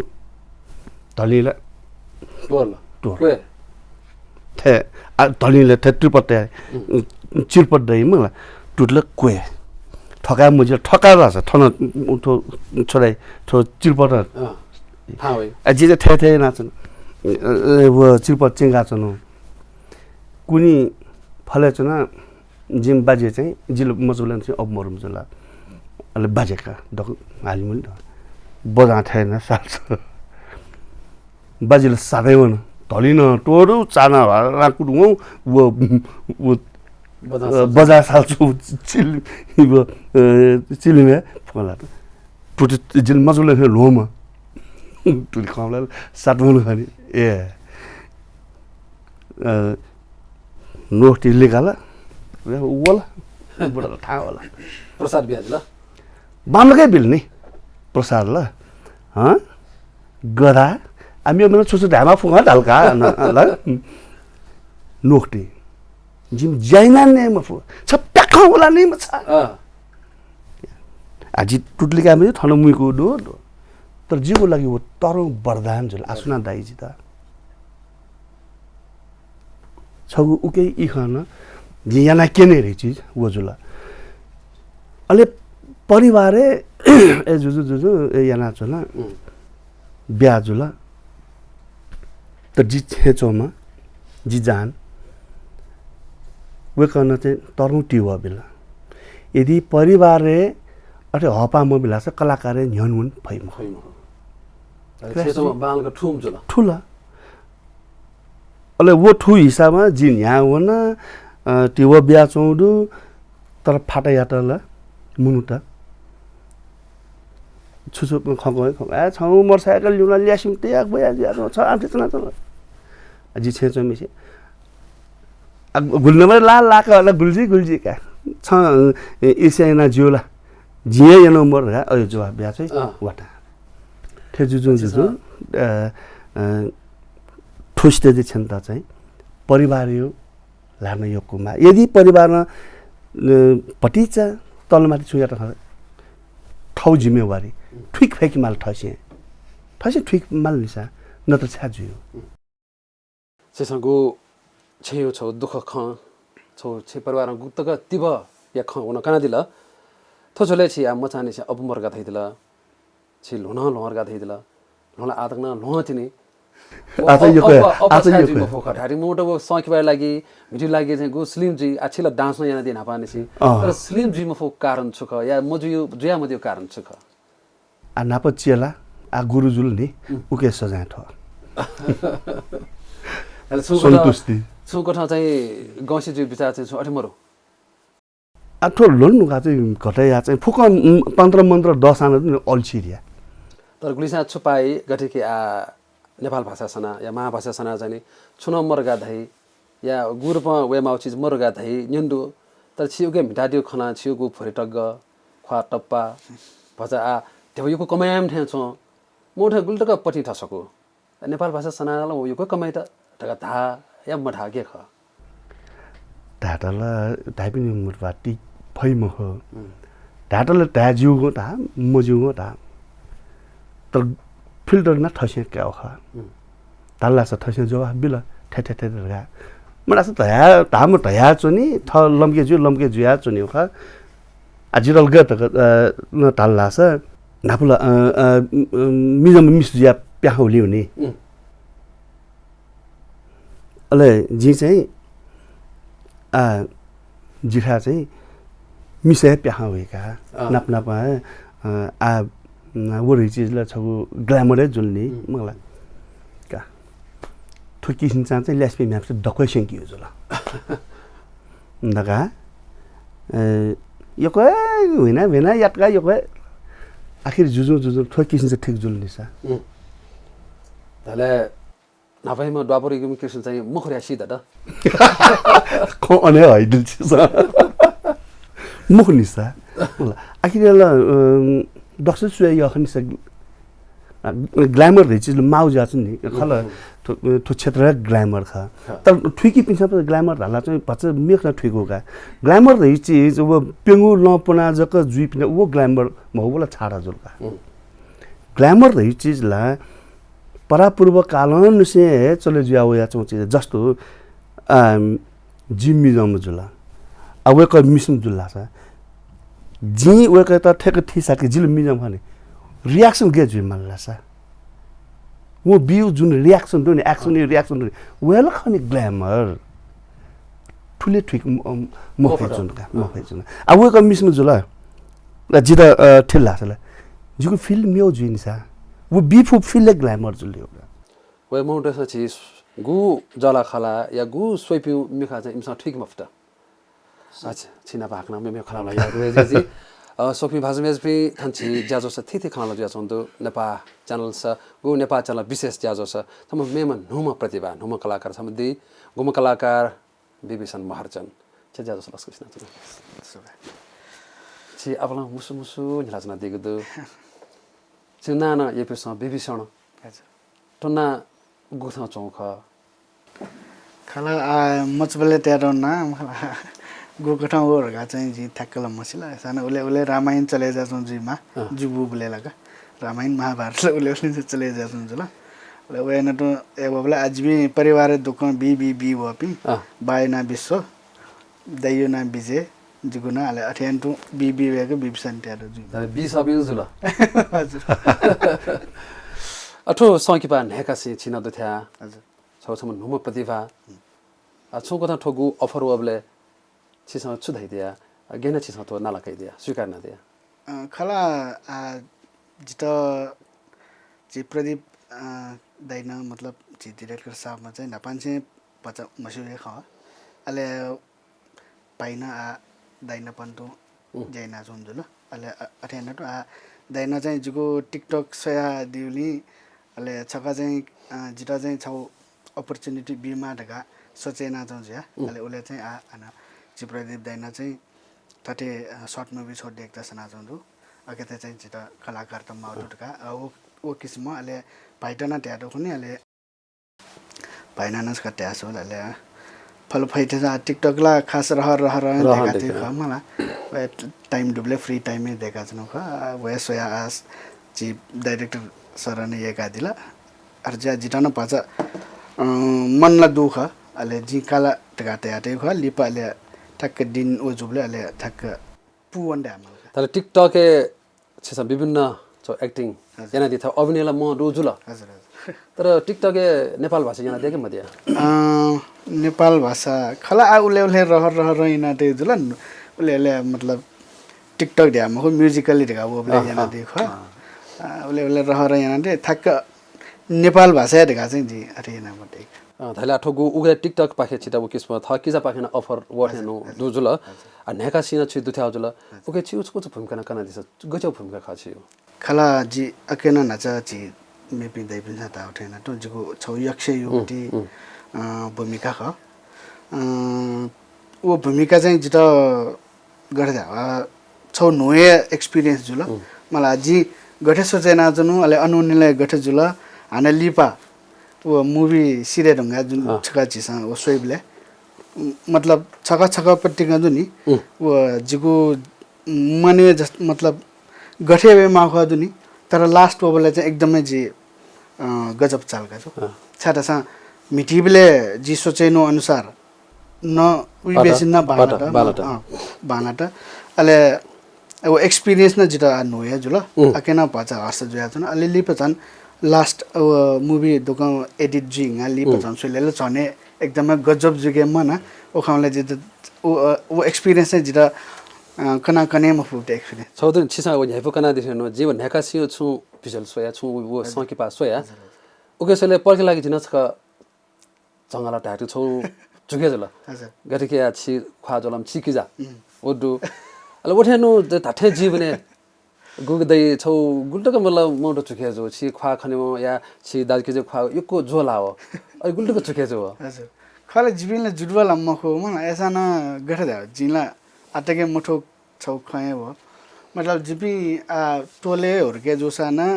Speaker 2: धलीला
Speaker 1: बोल
Speaker 2: टोर थे आ धलीले थे त्रिपटे चिरपट दै म टुटले कोए ठका मुजे ठका राछ ठन उठो छोराइ थो चिरपट
Speaker 1: हा वइ
Speaker 2: अझै थे थे नाचन वो चिरपट चेंगा चनो कुनी फले चना जिम बाजे चाहिँ जिल मजुलन चाहिँ अब मरम जुला अले बाजेका दक हालिमुल बजा थेन साल्छ बाजिल सादैवन धलिन टोडु चाना राकुडु वो बजा साल्छु चिलिमे फला टुट जिल मजुलन लोम टुल खामला सातमुल खानी ए नोटी लेगाला वला बडा था होला
Speaker 1: प्रसाद ब्याज ल
Speaker 2: बामलकै बिल नि प्रसाद ल ह गदा हामी मेरो छोसो धामा फुगा ढल्का ल नोटी जिम जाइना ने मफु छप्पा खाउला नि मछ आजि टुटलिका मे थन मुइको दो तर जीवको लागि वो तरङ वरदान जुल आसुना दाइजी त छगु उके इखन जे याना केने रे चीज वो जुला अले परिवारे ए जुजु ए याना चला ब्या जुला त जी छेचोमा जी जान वे कन चाहिँ तरङ टिवा बेला यदि परिवारे अटे हपा म बिलास कलाकार न्यनमुन फैम
Speaker 1: छेसोमा बालको ठुम जुला
Speaker 2: ठुला अले वो ठु हिसाबमा जिन यहाँ वन टिवा बिया चौडु तर फाटा याटला मुनुटा छुछु खगो ए छौ मोटरसाइकल ल्याउन ल्यासिम त्याग भया ज्यानो छ आफै चना चला जी छेचो मिसे गुल्नमा लाल लाका होला गुल्जी का छ इसेना जियोला जिए या नम्बर है अयो जवाब बिया चाहिँ वाटा थे जुजु ठुस्ते चाहिँ क्षमता चाहिँ परिवार यो लान योकुमा यदि परिवारमा पटिचा तलमाथि छुया त ठौ जिम्मेवारी ठिक फेकि माल ठसे ठसे ठिक माल्निसा नत्र छाजुयो
Speaker 1: सेसँगो छेउ छौ दुःख ख छौ छे परिवार गुप्तक तिब या ख हुन काना दिला थोछले छि आ मचाने छि अब मर्गा थैदिला छि लोना लोहरगा थैदिला लोना आदकना लोह थिनि
Speaker 2: यो
Speaker 1: फोखठारी मोटो सकिबार लागि भिडियो लागि चाहिँ गो स्लिम जी आछिला डान्स याना दिन हापाने छि तर स्लिम जी मफो कारण छु ख या मजुयो जुया मदियो कारण छु ख
Speaker 2: आ नाप चियला आ गुरुजुल नि उके सजाय थ सन्तुष्टि
Speaker 1: सुकठा चाहिँ गौसी जी विचार चाहिँ छु अठमरो
Speaker 2: आ ठो लोन नुगा चाहिँ घटया चाहिँ फुक तन्त्र मन्त्र 10 आना अल्छिरिया
Speaker 1: तर गुलिसा छुपाई गठेकी आ नेपाल भाषा सना या महाभाषा सना जाने छुन मर्गा धै या गुरुप वेमाउ चिज मर्गा धै न्यन्दु तर छिउके मिटाडियो खना छिउको फोरेटग ख्वा टप्पा भजा आ त्यो कमायाम ठेछो मोठा गुल्टक पटी ठसको नेपाल भाषा सनाला यो कमाइ त ढका धा या मठा के ख
Speaker 2: ढाटला धाइपिनि मुरबाटी फैम हो ढाटला धाजिउगो ढा मजिउगो ढा तर फिल्टर न ठसे क्या हो ताला स ठसे जो बिल ठे गा मला स तया ताम तया चोनी थ लम्के जुया चोनी हो आजिरल ग त न ताला स नापुला मिजम मिसुया प्याहौली हुने अले जी चाहिँ आ जिठा चाहिँ मिसे प्याहौका नाप नाप आ वरि चिजला छगु ग्ल्यामरै जुल्नी मलाई का थुकी सिन्चा चाहिँ ल्यास्पे म्याप चाहिँ डक्कै सेंकी जुला ndaka यको होइन भेना यातका यको आखिर जुजु थुकी सिन्चा ठिक जुल्नी सा
Speaker 1: तले नाफैमा द्वापरीको कृष्ण चाहिँ मुखर्या सिधा त
Speaker 2: को अने हाइदिल छ मुख निसा आखिर डक्टर सुया यखनि स ग्ल्यामर रे चीज माउ जा नि खल तो क्षेत्र ग्ल्यामर खा तर ठुकी पिन्छ पर ग्ल्यामर हला चाहिँ भछ मेख न ठुको का ग्ल्यामर रे चीज वो पेंगु लपना जक जुइ पिन वो ग्ल्यामर महुला छाडा जुलका ग्ल्यामर रे चीज ला परापूर्व कालन से चले जुया या चीज जस्तो जिम्मिजम जुला अब क मिसन जुला छ जी वेक त ठेक ठिसा के जिल मिजम भने रिएक्सन के जुइ मल्ला सा वो बिउ जुन रिएक्सन दोनी एक्सन रिएक्सन दोनी वेल खनि ग्ल्यामर ठुले ठिक मफे जुन अब वेक मिसन जुला जिता ठिल्ला छला जुको फिल्म म्यो जुइन सा वो बिफु फिल्म ग्ल्यामर जुल्यो
Speaker 1: वे मोटो छ छि गु जला खला या गु सोइपिउ मिखा चाहिँ इमसा ठीक मफ्ता अच्छा छिना भाकना मे खला या रेजी सोफी भाजमेज भी थन्छि ज्याजो छ थिथि खला ज्या छन्दो नेपा च्यानल छ गु नेपा च्यानल विशेष ज्याजो छ सम मेमा नुम प्रतिभा नुम कलाकार समध्ये गुम कलाकार बिबिशन महार्जन छ ज्याजो छ लस्कृष्ण छि अपना मुसु निलाजना दिगदो छिनाना एपिसोड बिबिशन टना गुथा चौख
Speaker 3: खला मचबले तेरो ना गोकठा ओरगा चाहिँ जी ठ्याक्कल मसिला सानो उले रामायण चले जाछौं जीमा जुबु बोले लगा रामायण महाभारत उले चले जाछौं जुला ले वेन तो एबले आज भी परिवार दुख बी वपि बायना विश्व दैयोना बिजे जुगुना अले अठ्यान तो बी वेको बिबिसन तेरो जु
Speaker 1: बी सबिन जुला
Speaker 3: हजुर
Speaker 1: अठो सकिपा नेकासे छिना दथ्या
Speaker 3: हजुर
Speaker 1: छौसम्म नुम प्रतिभा छौ कथा ठगु अफर वबले छिसँग छुधाइदिया गेना छिसँग तो नालाकाइदिया स्वीकार नदिया
Speaker 3: खला जित जी प्रदीप दाइना मतलब जी डाइरेक्टर साहब में चाहिँ नापान चाहिँ पचा मसुरे ख अले पाइना दाइना पन्तो जैना जुन अले अठेना तो दाइना चाहिँ जुको टिकटक सया दिउली अले छका चाहिँ जिता चाहिँ छौ अपर्च्युनिटी बीमा ढका सोचेना जाउँ ज्या अले उले चाहिँ आना जी प्रदीप दाइना चाहिँ तटे सर्ट मुभी छोड्दै एकता सना जाउँदु अकेते चाहिँ जिता कलाकार त माउटका ओ किसिम अले भाइटना ट्याटो खुनी अले भाइनानस का ट्यास हो अले फल फाइटे जा टिकटक ला खास रहर देखा थियो खमला टाइम डुब्ले फ्री टाइम में देखा छनु ख वयस या आस जी डाइरेक्टर
Speaker 2: सरने एकादिला अर्जा जिटान पाचा मनला दुख अले जी काला टगाते आते ख लिपा अले ठक्क दिन ओ जुबले अले ठक्क पुवन्डा म
Speaker 1: तर टिकटक ए छ विभिन्न छ एक्टिङ yana दिथा अभिनयलाई म रोजुल
Speaker 2: हजुर
Speaker 1: तर टिकटक ए नेपाल भाषा yana देखे मध्य
Speaker 2: नेपाल भाषा खला उले उले रहर इना ते जुलन उले मतलब टिकटक ड्या म म्युजिकली ढगा ओबले yana देख उले रहर yana ते ठक्क नेपाल भाषा ढगा चाहिँ जी अरे yana मते
Speaker 1: धैला ठगु उगे टिकटक पाखे छिटा उ किस्म थ किजा पाखेन अफर वर्ड नो दुजुल आ नेका सिना छि दुथ्या जुल उके छि उसको भूमिका न कना दिस गजौ भूमिका खाछि
Speaker 2: खला जी अकेना नाचा जी मे पिँदै पनि था उठेन त जिको छौ यक्ष युवती भूमिका ख वो भूमिका चाहिँ जित गर्दा छौ नोए एक्सपिरियन्स जुल मलाई जी गठे सोचेना जनु अले अनुनिले गठे जुल हाने लिपा वो मूवी सिरे ढंगा जुन छका छिसा वो सोइबले मतलब छका पट्टिका जुनी वो जिको मने जस्ट मतलब गठे वे माखा दुनी तर लास्ट ओबले चाहिँ एकदमै जी गजब चालका छ छाटासा मिठीबले जी सोचेनो अनुसार न उइ बेसी न बानाटा अले वो एक्सपिरियन्स न जिता नोया जुल अकेना पाचा हर्ष जुया छन अलि लिपछन लास्ट मुभी दोका एडिट जी ngली पछन सुलेले छने एकदमै गजब जुगे मन ओखाले जित वो एक्सपिरियन्स चाहिँ जिता कना कने म फुटे एक्सपिरियन्स
Speaker 1: छौदन छिसा ओ झैफो कना दिसनो जीवन नेका सियो छु भिजुअल सोया छु वो सकी पास सोया ओकेसले पर्के लागि जिन छ जंगला टाटु छौ जुगे जला
Speaker 2: हजुर
Speaker 1: गठके छि ख्वा जलम छिकिजा ओदु अले ओठेनु धाठे जीवने गुगदै छौ गुल्टक मला मोटो चुके जो छि ख्वा खनेमो या छि दाजके जो ख्वा यको झोला हो अ गुल्टक चुके जो
Speaker 2: हजुर खले जीवनले जुडवाला मखो मन ऐसा न गठे दा जिला आटके मुठो छौ खए हो मतलब जिपी टोले हुर्के जोसाना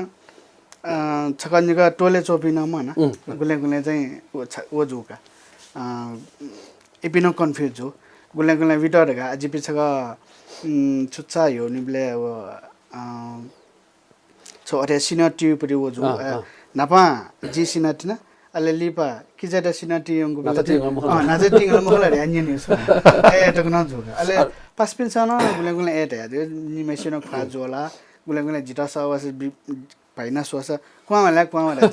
Speaker 2: छकन्जिका टोले चोपिन मन गुले चाहिँ वो जुका इपिनो कन्फ्युज जो गुले विटरगा जिपी छका छुच्चा यो निबले वो छो अरे सिनाटी परि वो जो नापा जी सिनाटिना अले लिपा किजाटा सिनाटी यंगु नाजे टिंग मखला रे अन्य न्यूज ए टक न जुगा अले पासपिन सानो गुले एट या निमेसिनो खा जोला गुले जिटा सावास भाइना सोसा क्वाला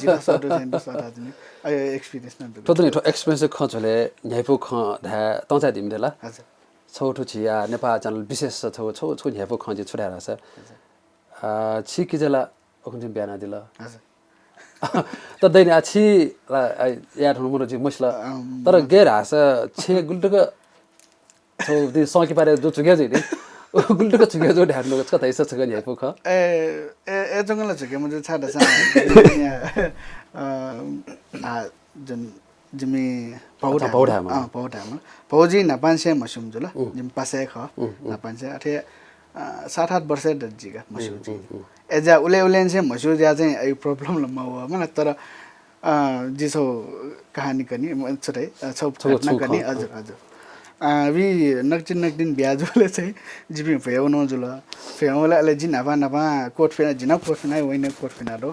Speaker 2: जिटा सटो चाहिँ बसरा दिने आयो एक्सपीरियन्स न
Speaker 1: तदनी ठो एक्सपीरियन्स खचले न्याइपो ख धा तंचा दिमदेला
Speaker 2: हजुर
Speaker 1: छौठो छिया नेपाल च्यानल विशेष छौ न्याइपो ख जे छुडारा छ छि किजला ओखन बियाना दिला
Speaker 2: हजुर
Speaker 1: त दैन आछि या ठुलो मोरो जी मसला तर गेर हास छे गुल्टक छौ दि सकी पारे जो चुगे जि गुल्टक चुगे जो ढाड्नु छ तै छ गन हेपो ख
Speaker 2: ए जंगल चुगे म छाडा सा जन जिमी पौडामा पौजी नपानसे मसुम जुल जिम पासे ख नपानसे अथे 7-8 वर्ष दजिगा मसु जी एजा उले से मसु जा चाहिँ यो प्रब्लम ल म मलाई तर जिसो कहानी कनी छटै छौ घटना कनी हजुर हजुर वी नक्दिन ब्याजुले चाहिँ जिपी फेउनो जुल फेउला ले जिन नपा कोट फेना जिन कोट फेना होइन कोट फेना रो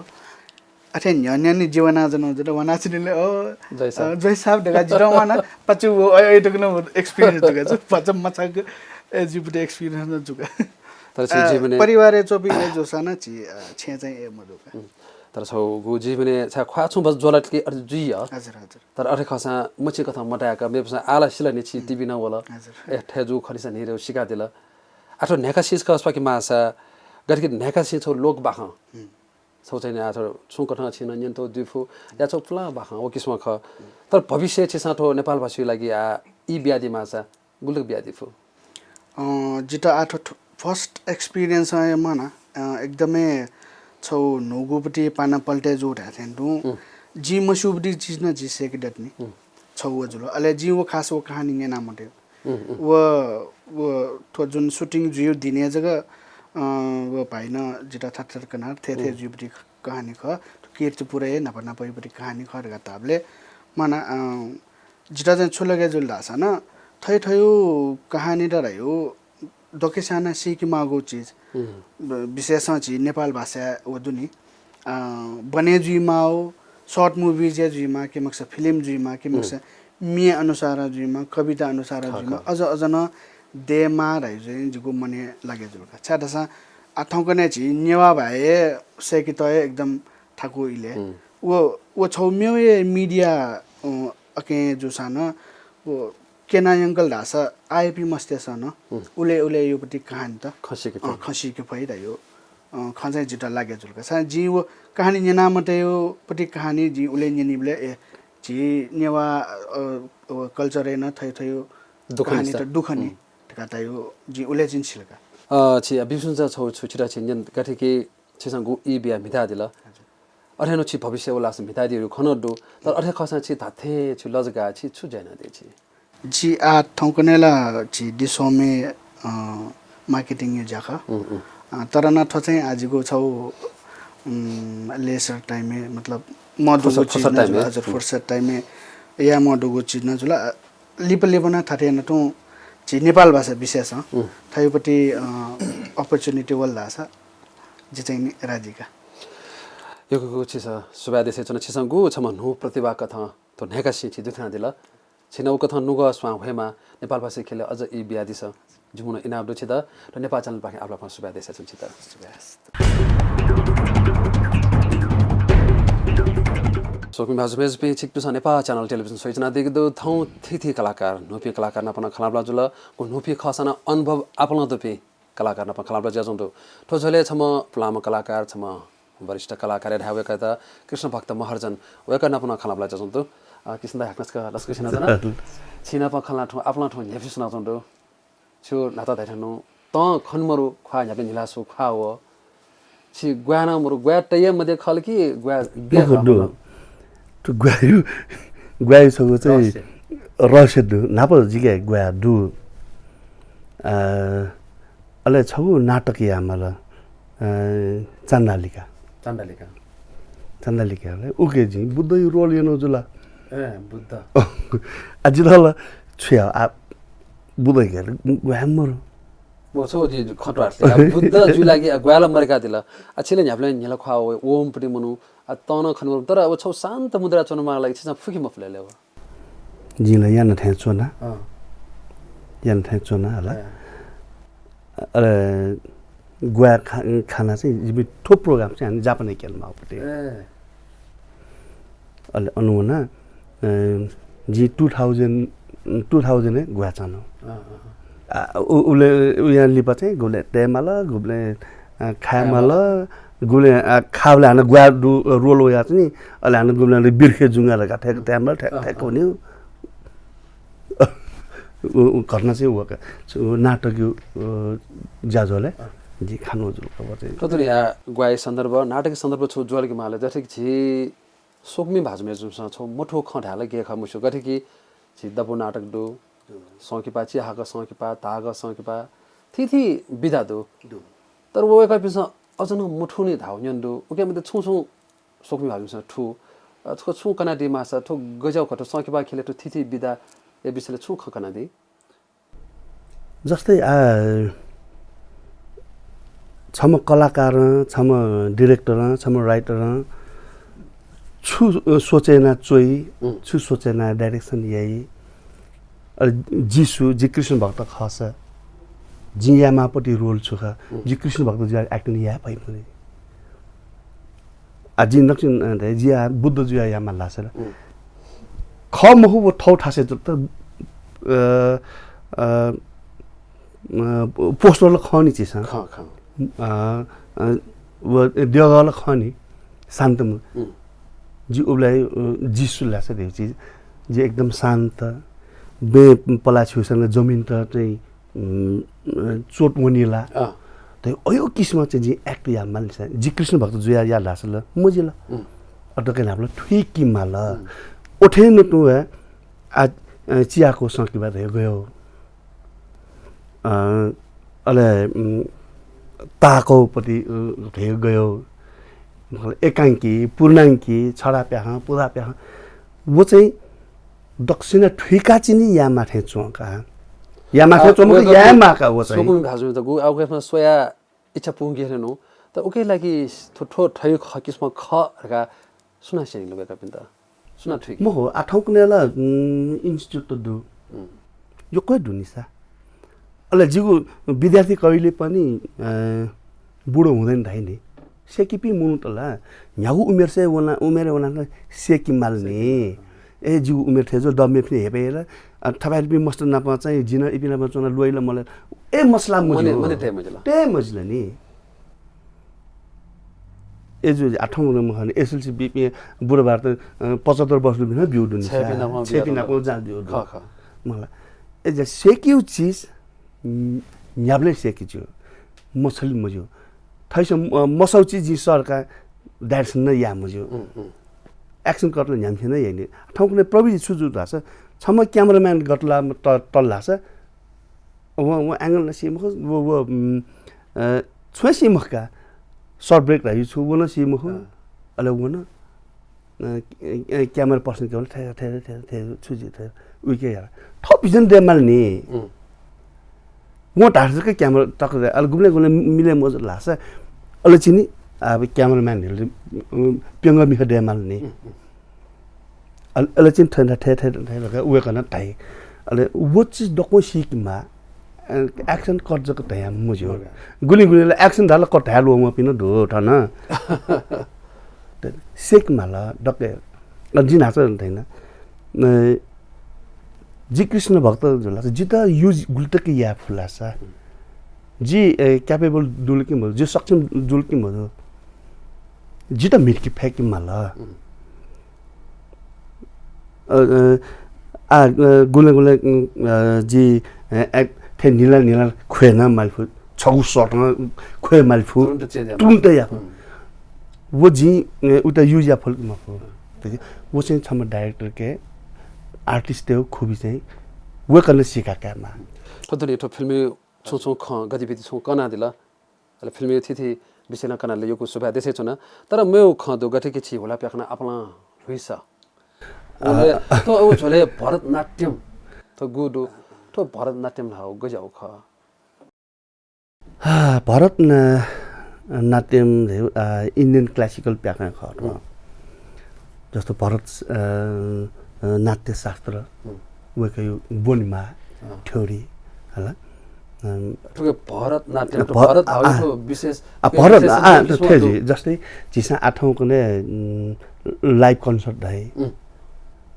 Speaker 2: अथे न्यानी जीवना जनो जरो वनाचिले ओ जय साहब ढगा जिरो माना पछु ए टकनो एक्सपीरियन्स ढगा छ पचम मछक जिपुटे एक्सपीरियन्स न जुगा
Speaker 1: तर छ जीवने
Speaker 2: परिवार चोपी जो साना छि छे चाहिँ ए मदुका
Speaker 1: तर छौ गु जीवने छ ख्वाछु बस जोलट के अर्ज जुइ
Speaker 2: हजुर हजुर
Speaker 1: तर अरे खसा मछि कथा मटाका मेपसा आला सिला नि छि टिभी न होला ए ठेजु खरिसा निरो सिका दिला आठो नेका सिस का अस्पा कि मासा गरके नेका सिस छौ लोक बाख छौ चाहिँ आठो छु कथा छिन नियन्तो दुफु या छौ प्ला बाख ओ किस्म ख तर भविष्य छि साठो नेपाल भाषी लागि ई ब्यादी मासा गुलक ब्यादी फु
Speaker 2: जिता आठो फर्स्ट एक्सपिरियन्स आयो मना एकदमै छौ नोगुपटी पाना पल्टे जो ढाथेन दु जी मसुबडी चीज न जी सेक डटनी छौ जुल अले जी वो खास वो कहानी ने नाम मटे वो तो जुन शूटिंग जुयो दिने जगह वो पाइन जिता थथर कनार थे जुबडी कहानी ख कीर्ति पुरै नपना पइपटी कहानी खरगा ताबले मना जिता चाहिँ छोलगे जुल दासा न थयो कहानी डरायो दोकेसाना सिकी मागो चीज विशेष चाहिँ नेपाल भाषा वदुनी
Speaker 5: बने जुइमा हो सर्ट मुभी जे जुइमा के मक्स फिल्म जुइमा के मक्स मिए अनुसार जुइमा कविता अनुसार जुइमा अझ न देमा रहे चाहिँ जिगो मने लागे जुलका छाटसा आठौं कने छि नेवा भए सेकि त एकदम ठाकु इले वो छौम्यो ये मीडिया अके जो सान वो केना अंकल दासा आईपी मस्ते सन उले यो पटी कहानी त खसी के भइरह्यो खञ्चै जुटा लागे जुलका सा जी वो कहानी नेना मते यो पटी कहानी जी उले नेनिबले ए जी नेवा कल्चर न थयो कहानी त दुखनी कता यो जी उले जिन छिलका
Speaker 1: छि बिबिसन छौ छुछिरा छिन गठेकी छिसंगु इ बिया मिथा दिल अरेनो छि भविष्य उलास मिथा दिरु खनडु तर अरे खसा छि थाथे छु लजगा छि छु जैना दे छि
Speaker 5: जी आ ठौकनेला छि दिसोमे मार्केटिङ यो जाखा तर न थ चाहिँ आजको छौ लेसर टाइममे मतलब मधुको चिज न हजुर फुर्सद टाइममे या मधुको चिज न जुला लिपना थाथे न त छि नेपाल भाषा विशेष थायोपट्टि अपर्च्युनिटी वल्दा छ जे चाहिँ राजिका
Speaker 1: योको छिस सुबादेश चन छिसंगु छम नु प्रतिभा कथा त नेकासी छि दुथना दिल छिनौ कथा नुग स्वा भएमा नेपाल भाषा खेले अझ इ बियादि छ जुमुन इनाब छ त र नेपाल च्यानल पाखे आपला सुबादेश छ त सोकि भाजुमेज पे छिक्टु छ नेपाल च्यानल टेलिभिजन सोइजना दिगदो थौ थिथि कलाकार नुपी कलाकार नपन खलाबला जुल को नुपी खसना अनुभव आपन दपे कलाकार नपन खलाबला जजंदो तो झले छम प्लाम कलाकार छम वरिष्ठ कलाकार ढावेका त कृष्ण भक्त महार्जन वेका नपन खलाबला जजंदो कृष्ण दा हकनसका लस्कसिना जना छिना प खला ठो आपन ठो नेफिस नजंदो छु नाता दाइथनु त खनमरु ख्वा न्यापे निलासु ख्वाव छि ग्वाना मरु ग्वा तय मध्ये खलकी ग्वा
Speaker 2: तो ग्वायु सगो चाहिँ रहस्य दु नाप जिगे ग्वा दु अले छगु नाटक यामल चन्दालिका ओके जी बुद्ध यु रोल यनो जुला
Speaker 1: बुद्ध
Speaker 2: अजिरल छ्या आ बुद्ध के ग्वामर
Speaker 1: वो सो जी खटवा बुद्ध जुलागी ग्वाला मरका दिला अछिले न्यापले न्याला ख्वा ओम पटी मनु तन खनमरु तर अब छौ शान्त मुद्रा चुनमा लागि छ फुकी मफलेले हो
Speaker 2: जिला यान थे चोना होला अरे ग्वा खाना चाहिँ जिबि थोप प्रोग्राम चाहिँ हामी जापानी केलमा उपटे अले अनुना जी 2000 ग्वा चानो उले उया लिपा चाहिँ गुले तेमाला गुले खामाला गुले खावले हान ग्वा रोलो या चाहिँ अले हान गुले बिर्खे जुंगा लगा ठेक तेमाला ठेक हुने घटना चाहिँ हुका नाटक जाजोले जी खानु जुल खबर चाहिँ
Speaker 1: कतुरी या ग्वाई सन्दर्भ नाटक सन्दर्भ छु ज्वाल के माले जथे कि सोकमी भाजमे जुस छ मोठो खढाले के खमुसु गथे कि छि दबो नाटक दु सौकिपा छि हाग सौकिपा ताग सौकिपा थिथि बिदा दु तर वो एका पिस अजन मुठु नि धाउन्यन दु उके मते छु सोकमी भाजमे ठु थो छु कना दि मासा थो गजाउ खटो सौकिपा खेले तो थिथि बिदा ए बिसले छु खकना दि
Speaker 2: जस्तै छम कलाकार छम डाइरेक्टर छम राइटर छु सोचेना चोई छु सोचेना डाइरेक्सन यही जिसु जी कृष्ण भक्त खास जियामा पटी रोल छुखा जी कृष्ण भक्त जी एक्टिङ या पाइ पनि अजि नक्सिन जिया बुद्ध जिया यामा लासेर ख महु वो ठौ ठासे त पोस्टर खनी छ ख वो देगल खनी शान्तम जी उलाई जिसु लासे दे चीज जे एकदम शान्त बे पलाछुसँग जमिन त चाहिँ चोट मुनिला त अयो किस्म चाहिँ जी एक्ट या मान्छ जी कृष्ण भक्त जुया या लासल मजिला अटके नापले ठिकी माल ओठे न तु आ चियाको सकी बात गयो अले ताको पति गयो एकांकी पूर्णांकी छडा प्याह पुरा प्याह वो चाहिँ दक्षिण ठुका चिनी या माथे चोका या माथे चोमको या माका वो चाहिँ
Speaker 1: सोकुम भाजु त गु आउकेमा सोया इच्छा पुगे हेर्नु त उकै लागि थोठो ठै किस्म ख रका सुना सेनी लुबेका पिन त सुना ठिक
Speaker 2: म हो आठौँ कुनेला इन्स्टिट्युट त दु यो कोही दुनिसा अले जिगु विद्यार्थी कहिले पनि बुढो हुँदैन धाइ नि सेकिपी मुनु तला न्यागु उमेर से वना उमेर वना सेकि माल्ने ए जिगु उमेर थे जो दमे पनि हेपेर थबाइल पनि मस्त नापा चाहिँ जिन इपिना बचना लोइला मलाई ए मसला मुजो
Speaker 1: मने मजला
Speaker 2: ते मजला नि ए जो आठौँ म खाने एसएलसी बीपी बुढोबार त 75 वर्ष बिना बिउ दुनि छेपिनाको जाल बिउ
Speaker 1: ख ख
Speaker 2: मलाई ए जे सेकिउ चीज न्याब्ले सेकिछु मछली मुजो थैस मसौ चीज सरका दैट्स न या मुजो एक्सन कटले न्याम थिएन यही ठाउँ कुनै प्रविधि सुजु धाछ छम क्यामेराम्यान गटला तल्ला छ व एंगल न सिमख व छ्वे सिमखका सर्ट ब्रेक रही छु वन सिमख अले वन क्यामेरा पर्सन के थे छुजि थे उके यार थप भिजन देमाल नि म ढार्छ के क्यामेरा तक अल गुम्ले गुम्ले मिले मज लाछ अले चिनी अब क्यामेराम्यानहरुले प्यंग मिख देमाल नि अले चिन ठन्डा थे लगा उवे कन ताइ अले वो चीज डको सिकमा एक्सन कट जको तया मुजो गुली गुलीले एक्सन धाल कट हाल म पिन धो ठन सेक माला डके जिन हाछ छैन जी कृष्ण भक्त जुला जिता युज गुल्टके या फुलासा जी क्यापेबल दुलकी म जो सक्षम दुलकी म जिता मिर्की फेक माला गुले गुले जी थे नीला नीला खुएना मालफु छगु सटमा खुए मालफु तुंते या वो जी उता युज या फल मफु वो चाहिँ छम डाइरेक्टर के आर्टिस्ट हो खुबी चाहिँ वो कन सिकाका मा
Speaker 1: थोदनी तो फिल्मी छौ ख गतिविधि छौ कना दिला अले फिल्मी थिथि बिसेना कनाले योको सुभा देसे छन तर मेउ ख दो गठे के छि होला प्याखना अपना हुइसा तो ओ झोले भरतनाट्यम तो गुडु तो भरतनाट्यम हाउ गजाउ ख
Speaker 2: भरत नाट्यम इन्डियन क्लासिकल प्याखना ख जस्तो भरत नाट्य शास्त्र वेको बोनिमा थ्योरी हैन
Speaker 1: ठुके भरत नाट्यम तो भरत हाउ विशेष
Speaker 2: भरत थेजी जस्तै जिसा आठौं कुने लाइभ कन्सर्ट है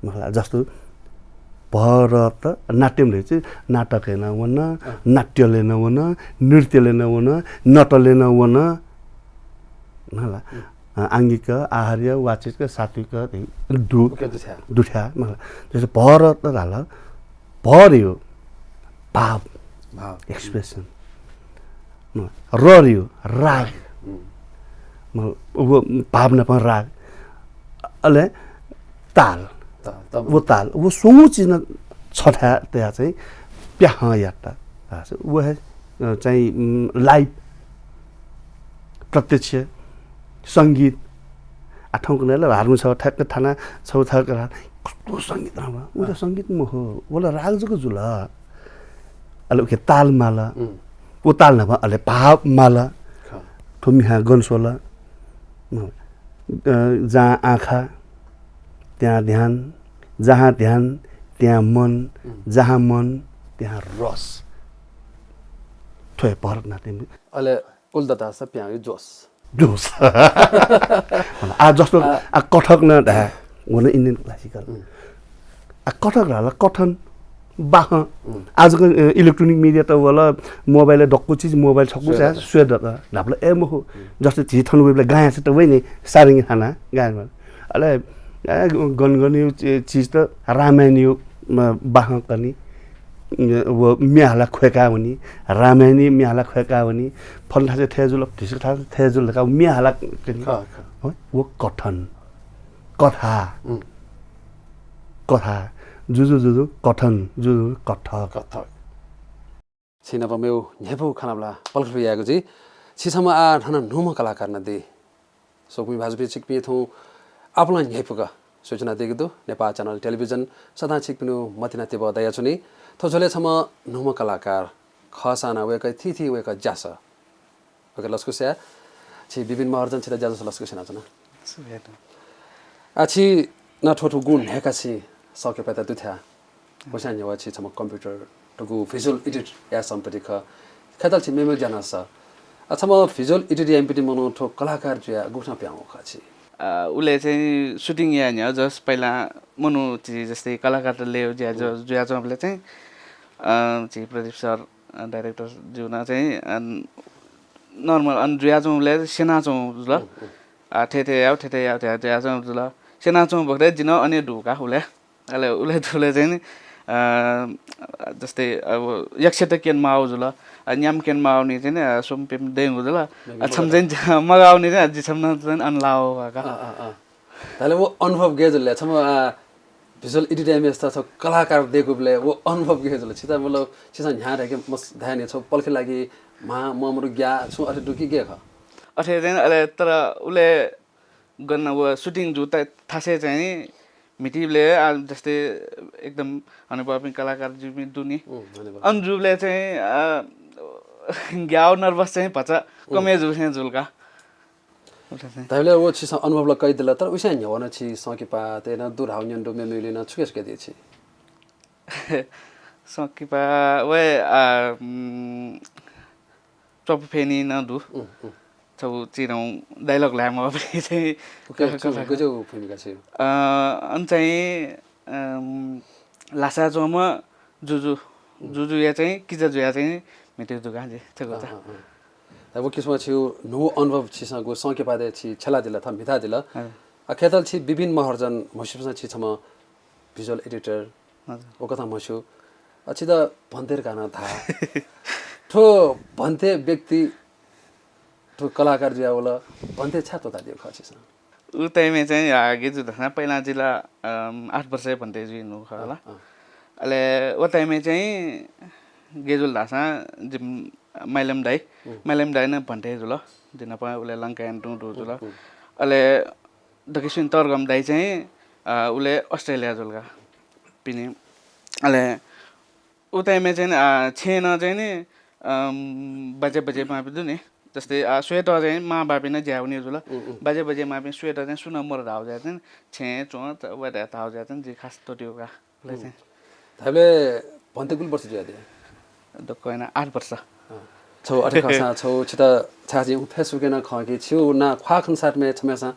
Speaker 2: मलाई जस्तो भरत नाट्यम रहेछ नाटक हैन वन नाट्यले न वन नृत्यले न वन नटले न वन मलाई आंगिक आहार्य वाचिक सात्विक दुठ्या मलाई जस्तो भरत हाल भर्यो भाव एक्सप्रेसन रर्यो राग वो भावना पनि राग अले ताल वो ताल वो सोच चीज छठा त्यहाँ चाहिँ प्याह यात्रा वो है चाहिँ लाइभ प्रत्यक्ष संगीत आठौं कुनेला हार्मो छ ठ्याक्क थाना छौ थक कस्तो संगीत राम्रो उ त संगीत म हो बोला राग जको जुल अले के ताल माला वो ताल न अले भाव माला थुमिहा गन्सोला जहाँ आँखा त्यहाँ ध्यान जहाँ ध्यान त्यहाँ मन जहाँ मन त्यहाँ रस थोय भरत नाट्यम
Speaker 1: अले उल्टा छ प्याउ जोस
Speaker 2: जोस आ जस्तो आ कथक न ढा वन इन्डियन क्लासिकल आ कथक रहला कथन बाह आजको इलेक्ट्रोनिक मिडिया त वाला मोबाइल डक्को चीज मोबाइल छक्कु छ स्वेद ढाप्ला ए मो जस्तो झिथन वेबले गाया छ त वइ नि सारिङ खाना गाया अले गनगनी चीज त रामायणी बाह कनी वो म्याला खुएका हुनी रामायणी म्याला खुएका हुनी फल्ला चाहिँ थेजुल ढिसका थेजुल का म्याला वो कथन कथा कथा जुजु कथन जुजु कथक
Speaker 1: छिनब मेउ नेपु खानाबला पलक आएको जी छिसम आ ठन नुम कलाकार नदे सोकमी भाजपी चिकपी थौ आपला नेपुका सूचना दिएको नेपा च्यानल टेलिभिजन सदा छिकपिनु मतिना तेब दया छुनी थोजले छम नुम कलाकार खसाना वेक थिथि वेक जास ओके लस्कुस्या छि बिबिन महार्जन छिदा जाजो लस्को सेना जना आछि ना ठोठो गुण हेका छि सके पता दुथ्या बसा न्यवा छि छम कम्प्युटर टगु भिजुअल एडिट या सम्पति ख खतल छि मेमो जना स अच्छा म भिजुअल एडिट एमपिटी मनो ठो कलाकार जुया गुठा प्याउ ख छि
Speaker 6: उले चाहिँ सुटिङ या नि जस पहिला मनु जस्तै कलाकारले ज्या जुया चले चाहिँ चाहिँ प्रदीप सर डाइरेक्टर जुना चाहिँ नर्मल अन जुया चले सेना चौ ल ठेठे याउ जुया चौ ल सेना चौ बग्दै जिन अनि ढुका उले उले दुले चाहिँ जस्तै अब यक्षेत्र केन माउ जुल न्याम केन माउ नि चाहिँ सोम पेम देङ जुल छम चाहिँ मगाउने चाहिँ अझै छम चाहिँ अनलाओ का
Speaker 1: ताले वो अनुभव गेजले छम भिजुअल एडिट एमएस त कलाकार देखो बले वो अनुभव गेजले छिता मतलब छिसा यहाँ रहे मस ध्यान छ पल्खे लागि मा ममरु ग्या छु अथे दुकी गे ख
Speaker 6: अथे चाहिँ अले तर उले गर्न वो सुटिङ जुता थासे चाहिँ मिटिबले जस्तै एकदम अनुभवी कलाकार जुमी दुनी अन्जुले चाहिँ ग्याउ नर्भस चाहिँ भचा कमे जुसे जुलका
Speaker 1: ताले वो छिसा अनुभव ल कइ दिला तर उसे न्य वन छि सके पा तेना दूर हाउन्यन डो मेमेले न छुकेस के दिछि
Speaker 6: सके पा वे चप फेनी न दु छौ चिरौ डायलग ल्याम चाहिँ
Speaker 1: गजो भूमिका छ
Speaker 6: अन चाहिँ लासा जोमा जुजु या चाहिँ किजा जुया चाहिँ मिटे दुगा जे छगो छ
Speaker 1: अब किसमा छिउ नो अनुभव छिसा गो सके पादे छि छला दिला थम मिथा दिला अखेतल छि बिबिन महार्जन मसिपसा छि छम भिजुअल एडिटर ओ कथा मसु अछि त भन्तेर गाना था ठो भन्ते व्यक्ति ठो कलाकार जिया होला भन्ते छातो ता दियो खछिस
Speaker 6: उ टाइममा चाहिँ आगे जु दखना पहिला जिल्ला 8 वर्ष भन्ते जुनु होला अले ओ टाइममा चाहिँ गेजुल दासा माइलम दाइ न भन्ते जुल दिन प उले लंका एन्टु जुल अले दकिसिन तरगम दाइ चाहिँ उले अस्ट्रेलिया जुलका पिने अले उ टाइममा चाहिँ छेन चाहिँ नि बजे मापि नि जस्तै स्वेटर चाहिँ मा बापी नै ज्याउने जुल बजे मापि स्वेटर चाहिँ सुन मर धाउ जा चाहिँ छे चो वडा धाउ जा चाहिँ जे खास टोटियोका ले चाहिँ
Speaker 1: थाले भन्ते कुल वर्ष ज्या दे
Speaker 6: दक्कैना 8 वर्ष
Speaker 1: छौ अठे खसा छौ छिता छाजी फेसबुक न खके छु न ख्वा खनसाट मे छमेसा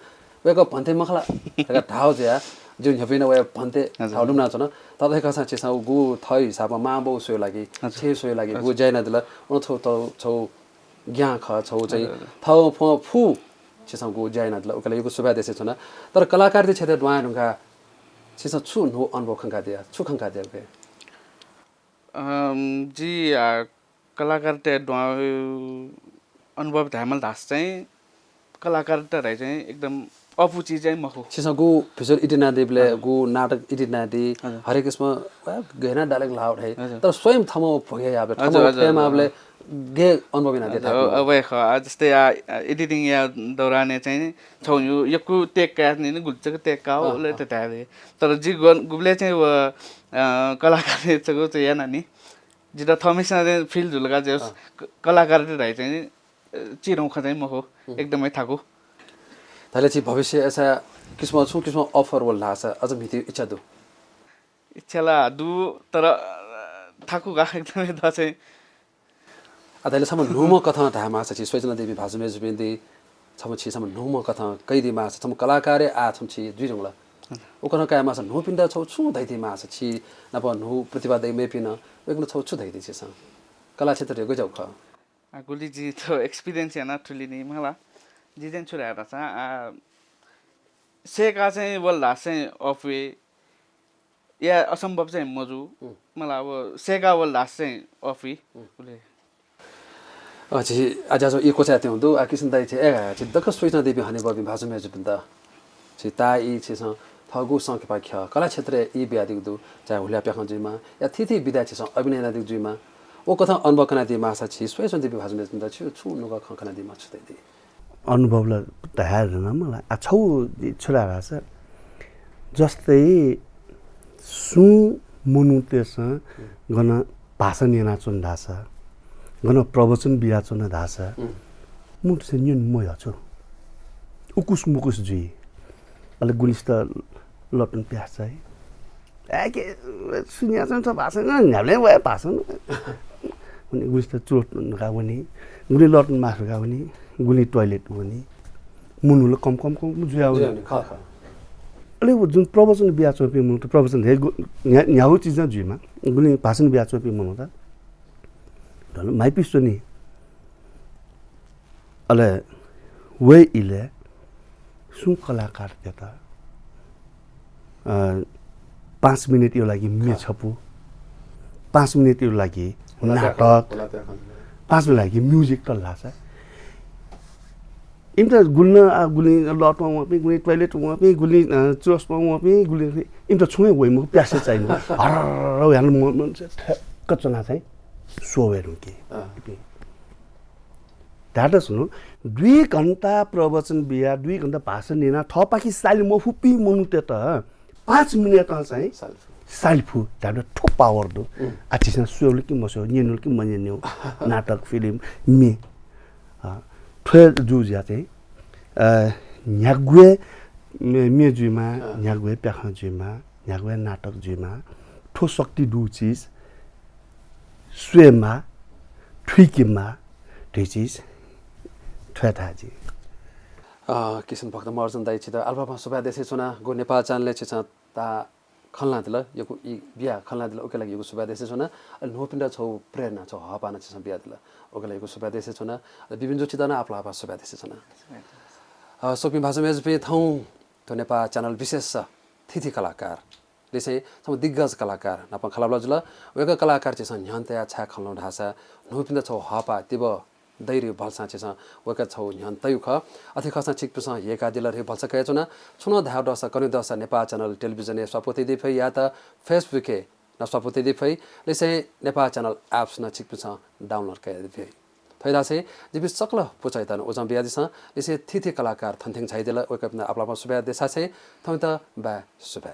Speaker 1: वेको भन्ते मखला तका धाउ ज्या जुन हबिन वे भन्ते धाउलुम ना छन तदै खसा छिसा गु थै हिसाबमा माबो सोय लागि छे सोय लागि गु जैना दिला उन छौ ग्या ख छौ चाहिँ थौ फु छिसा गु जैना दिला उकले यो सुबा देसे छन तर कलाकार दे क्षेत्र द्वार नुका छिसा छु नो अनुभव खंका दिया छु खंका दिया के
Speaker 6: जी कलाकार ते अनुभव धामल धास चाहिँ कलाकार त रहे चाहिँ एकदम अपुची चाहिँ मखो
Speaker 1: छिसा गु भिजुअल एडिट देबले गु नाटक एडिट दे हरेक यसमा गहना डायलॉग लाउड है तर स्वयं थमो भगे याबे थमो फेमाबले गे अनुभव न देता
Speaker 6: अब जस्तै एडिटिङ या दौरान चाहिँ छौ यकु टेक काट्ने नि गुल्चको टेक काउले त ताले तर जी गुबले चाहिँ कलाकार छगो चाहिँ या नानी जिता थमेसा फिल झुलका जे कलाकार रहे चाहिँ चिरौ खै मखो एकदमै थाको
Speaker 1: ताले चाहिँ भविष्य ऐसा किस्म छु किस्म अफर वल लासा अझ मिति इच्छा दु
Speaker 6: इच्छाला दु तर थाकु गा एकदमै द चाहिँ
Speaker 1: अतले सम नुम कथा धामा छ सोजना देवी भाजुमे जुबेन्दी छम छि सम नुम कथा कैदी मा छम कलाकारे आ छम छि दुइजंला ओकन काय मा छ नु पिन्दा छौ छु दैथि मा छ छि नप नु प्रतिभा दै मे पिन एकन छौ छु दैथि छ कला क्षेत्र रे गजौ ख
Speaker 6: गुली जी त एक्सपीरियन्स या न ठुली नि मला जिदेन छुराटा छ सेका चाहिँ वल्ला चाहिँ अफवे या असम्भव चाहिँ मजु मलाई अब सेका वल्ला चाहिँ अफी उले
Speaker 1: अछि आज जो इको चाते हुँदो आ किसिम दाइ छ एगा छ दख सोइना देवी हने बबी भाजु मेज बिन्दा छ ताई छ थगु संके पाख्य कला क्षेत्र इ ब्यादिक दु चाहे हुल्या प्याखन जुइमा या थिथि विद्या छ अभिनय नदिक जुइमा ओ कथा अनुभव कना दि मासा छ सोइना देवी भाजु मेज बिन्दा छु नुगा खखना दि मा छु दि
Speaker 2: अनुभवलाई त हेर्न मलाई छौ छोरा छ जस्तै सु मुनु तेस गन भाषण याना चुन धासा गन प्रवचन बिया चुन धासा मुठ से न्यून मोया छो उकुस मुकुस जी अले गुलिस्त लटन प्यास है ए के सुनिया छ भाषण न्याले भए भाषण अनि गुलिस्त चोट गाउने गुली लटन मासु गाउने गुली टोयलेट हुने मुनुले कम जुयाउ अले जुन प्रवचन बिहा चोपी मुनु त प्रवचन हे न्याउ चिज जुइमा गुली भाषण बिहा चोपी मुनु त ढल माइपिस नि अले वे इले सुन कलाकार त्यता 5 मिनेट यो लागि मे छपु 5 मिनेट यो लागि नाटक 5 मिनेट लागि म्युजिक त लाछ इमता गुल्न गुली लटमा पनि गुली टोयलेट मा पनि गुली चोसमा पनि गुली इमता छुए वइमु प्यासे चाहिनु हर यान मन ठक्क चना चाहिँ सोवेरु के दादा सुनु 2 घण्टा प्रवचन बिहा 2 घण्टा भाषण लिन थपाकी साली म फुपी मनु त 5 मिनेट चाहिँ सालफु दादा ठो पावर दो आछिसन सोले कि मसो निनुल कि मन्यन्यौ नाटक फिल्म मे ठे जुजिया चाहिँ न्यागुए मेजुमा न्यागुए प्याखजुमा न्यागुए नाटक जुमा ठो शक्ति दु चीज स्वेमा ठिकिमा त्यो चीज ठेठाजी
Speaker 1: किसन भक्त महर्जन दाइ छित अल्फामा सुबा देशे छुना गो नेपाल च्यानलले छिछ ता खल्ना दिल यो बिया खल्ना दिल ओके लागि यो सुबा देशे छुना नोपिन्डा छौ प्रेरणा छौ हपाना छिछ बिया दिल ओके लागि यो सुबा देशे छुना विभिन्न जो छितना आपला आपा सुबा देशे छुना सोपि भाषा मेज पे थौ तो नेपाल च्यानल विशेष थिथि कलाकार लेसे सम दिग्गज कलाकार नप खलाबला जुल वेका कलाकार छिछ न्यान्तया छा खल्नु ढासा नोपिन्डा छौ हपा तिब दैर्य भल्सा छेछ वका छौ न्यान तयुख अथि खसा छिकपुस येका दिलर हे भल्सा कय छुना छुना धाव दसा कनि दसा नेपाल च्यानल टेलिभिजन ए सपोते दिफै या त फेसबुक ए न सपोते दिफै लेसे नेपाल च्यानल एप्स न छिकपुस डाउनलोड कय दिफै थैदा से जिबि सकल पुचैतन ओजम बिया दिस लेसे थिथि कलाकार थन्थिङ छाइदेला वका अपना आपला सुबा देसा से थौ त बा सुबा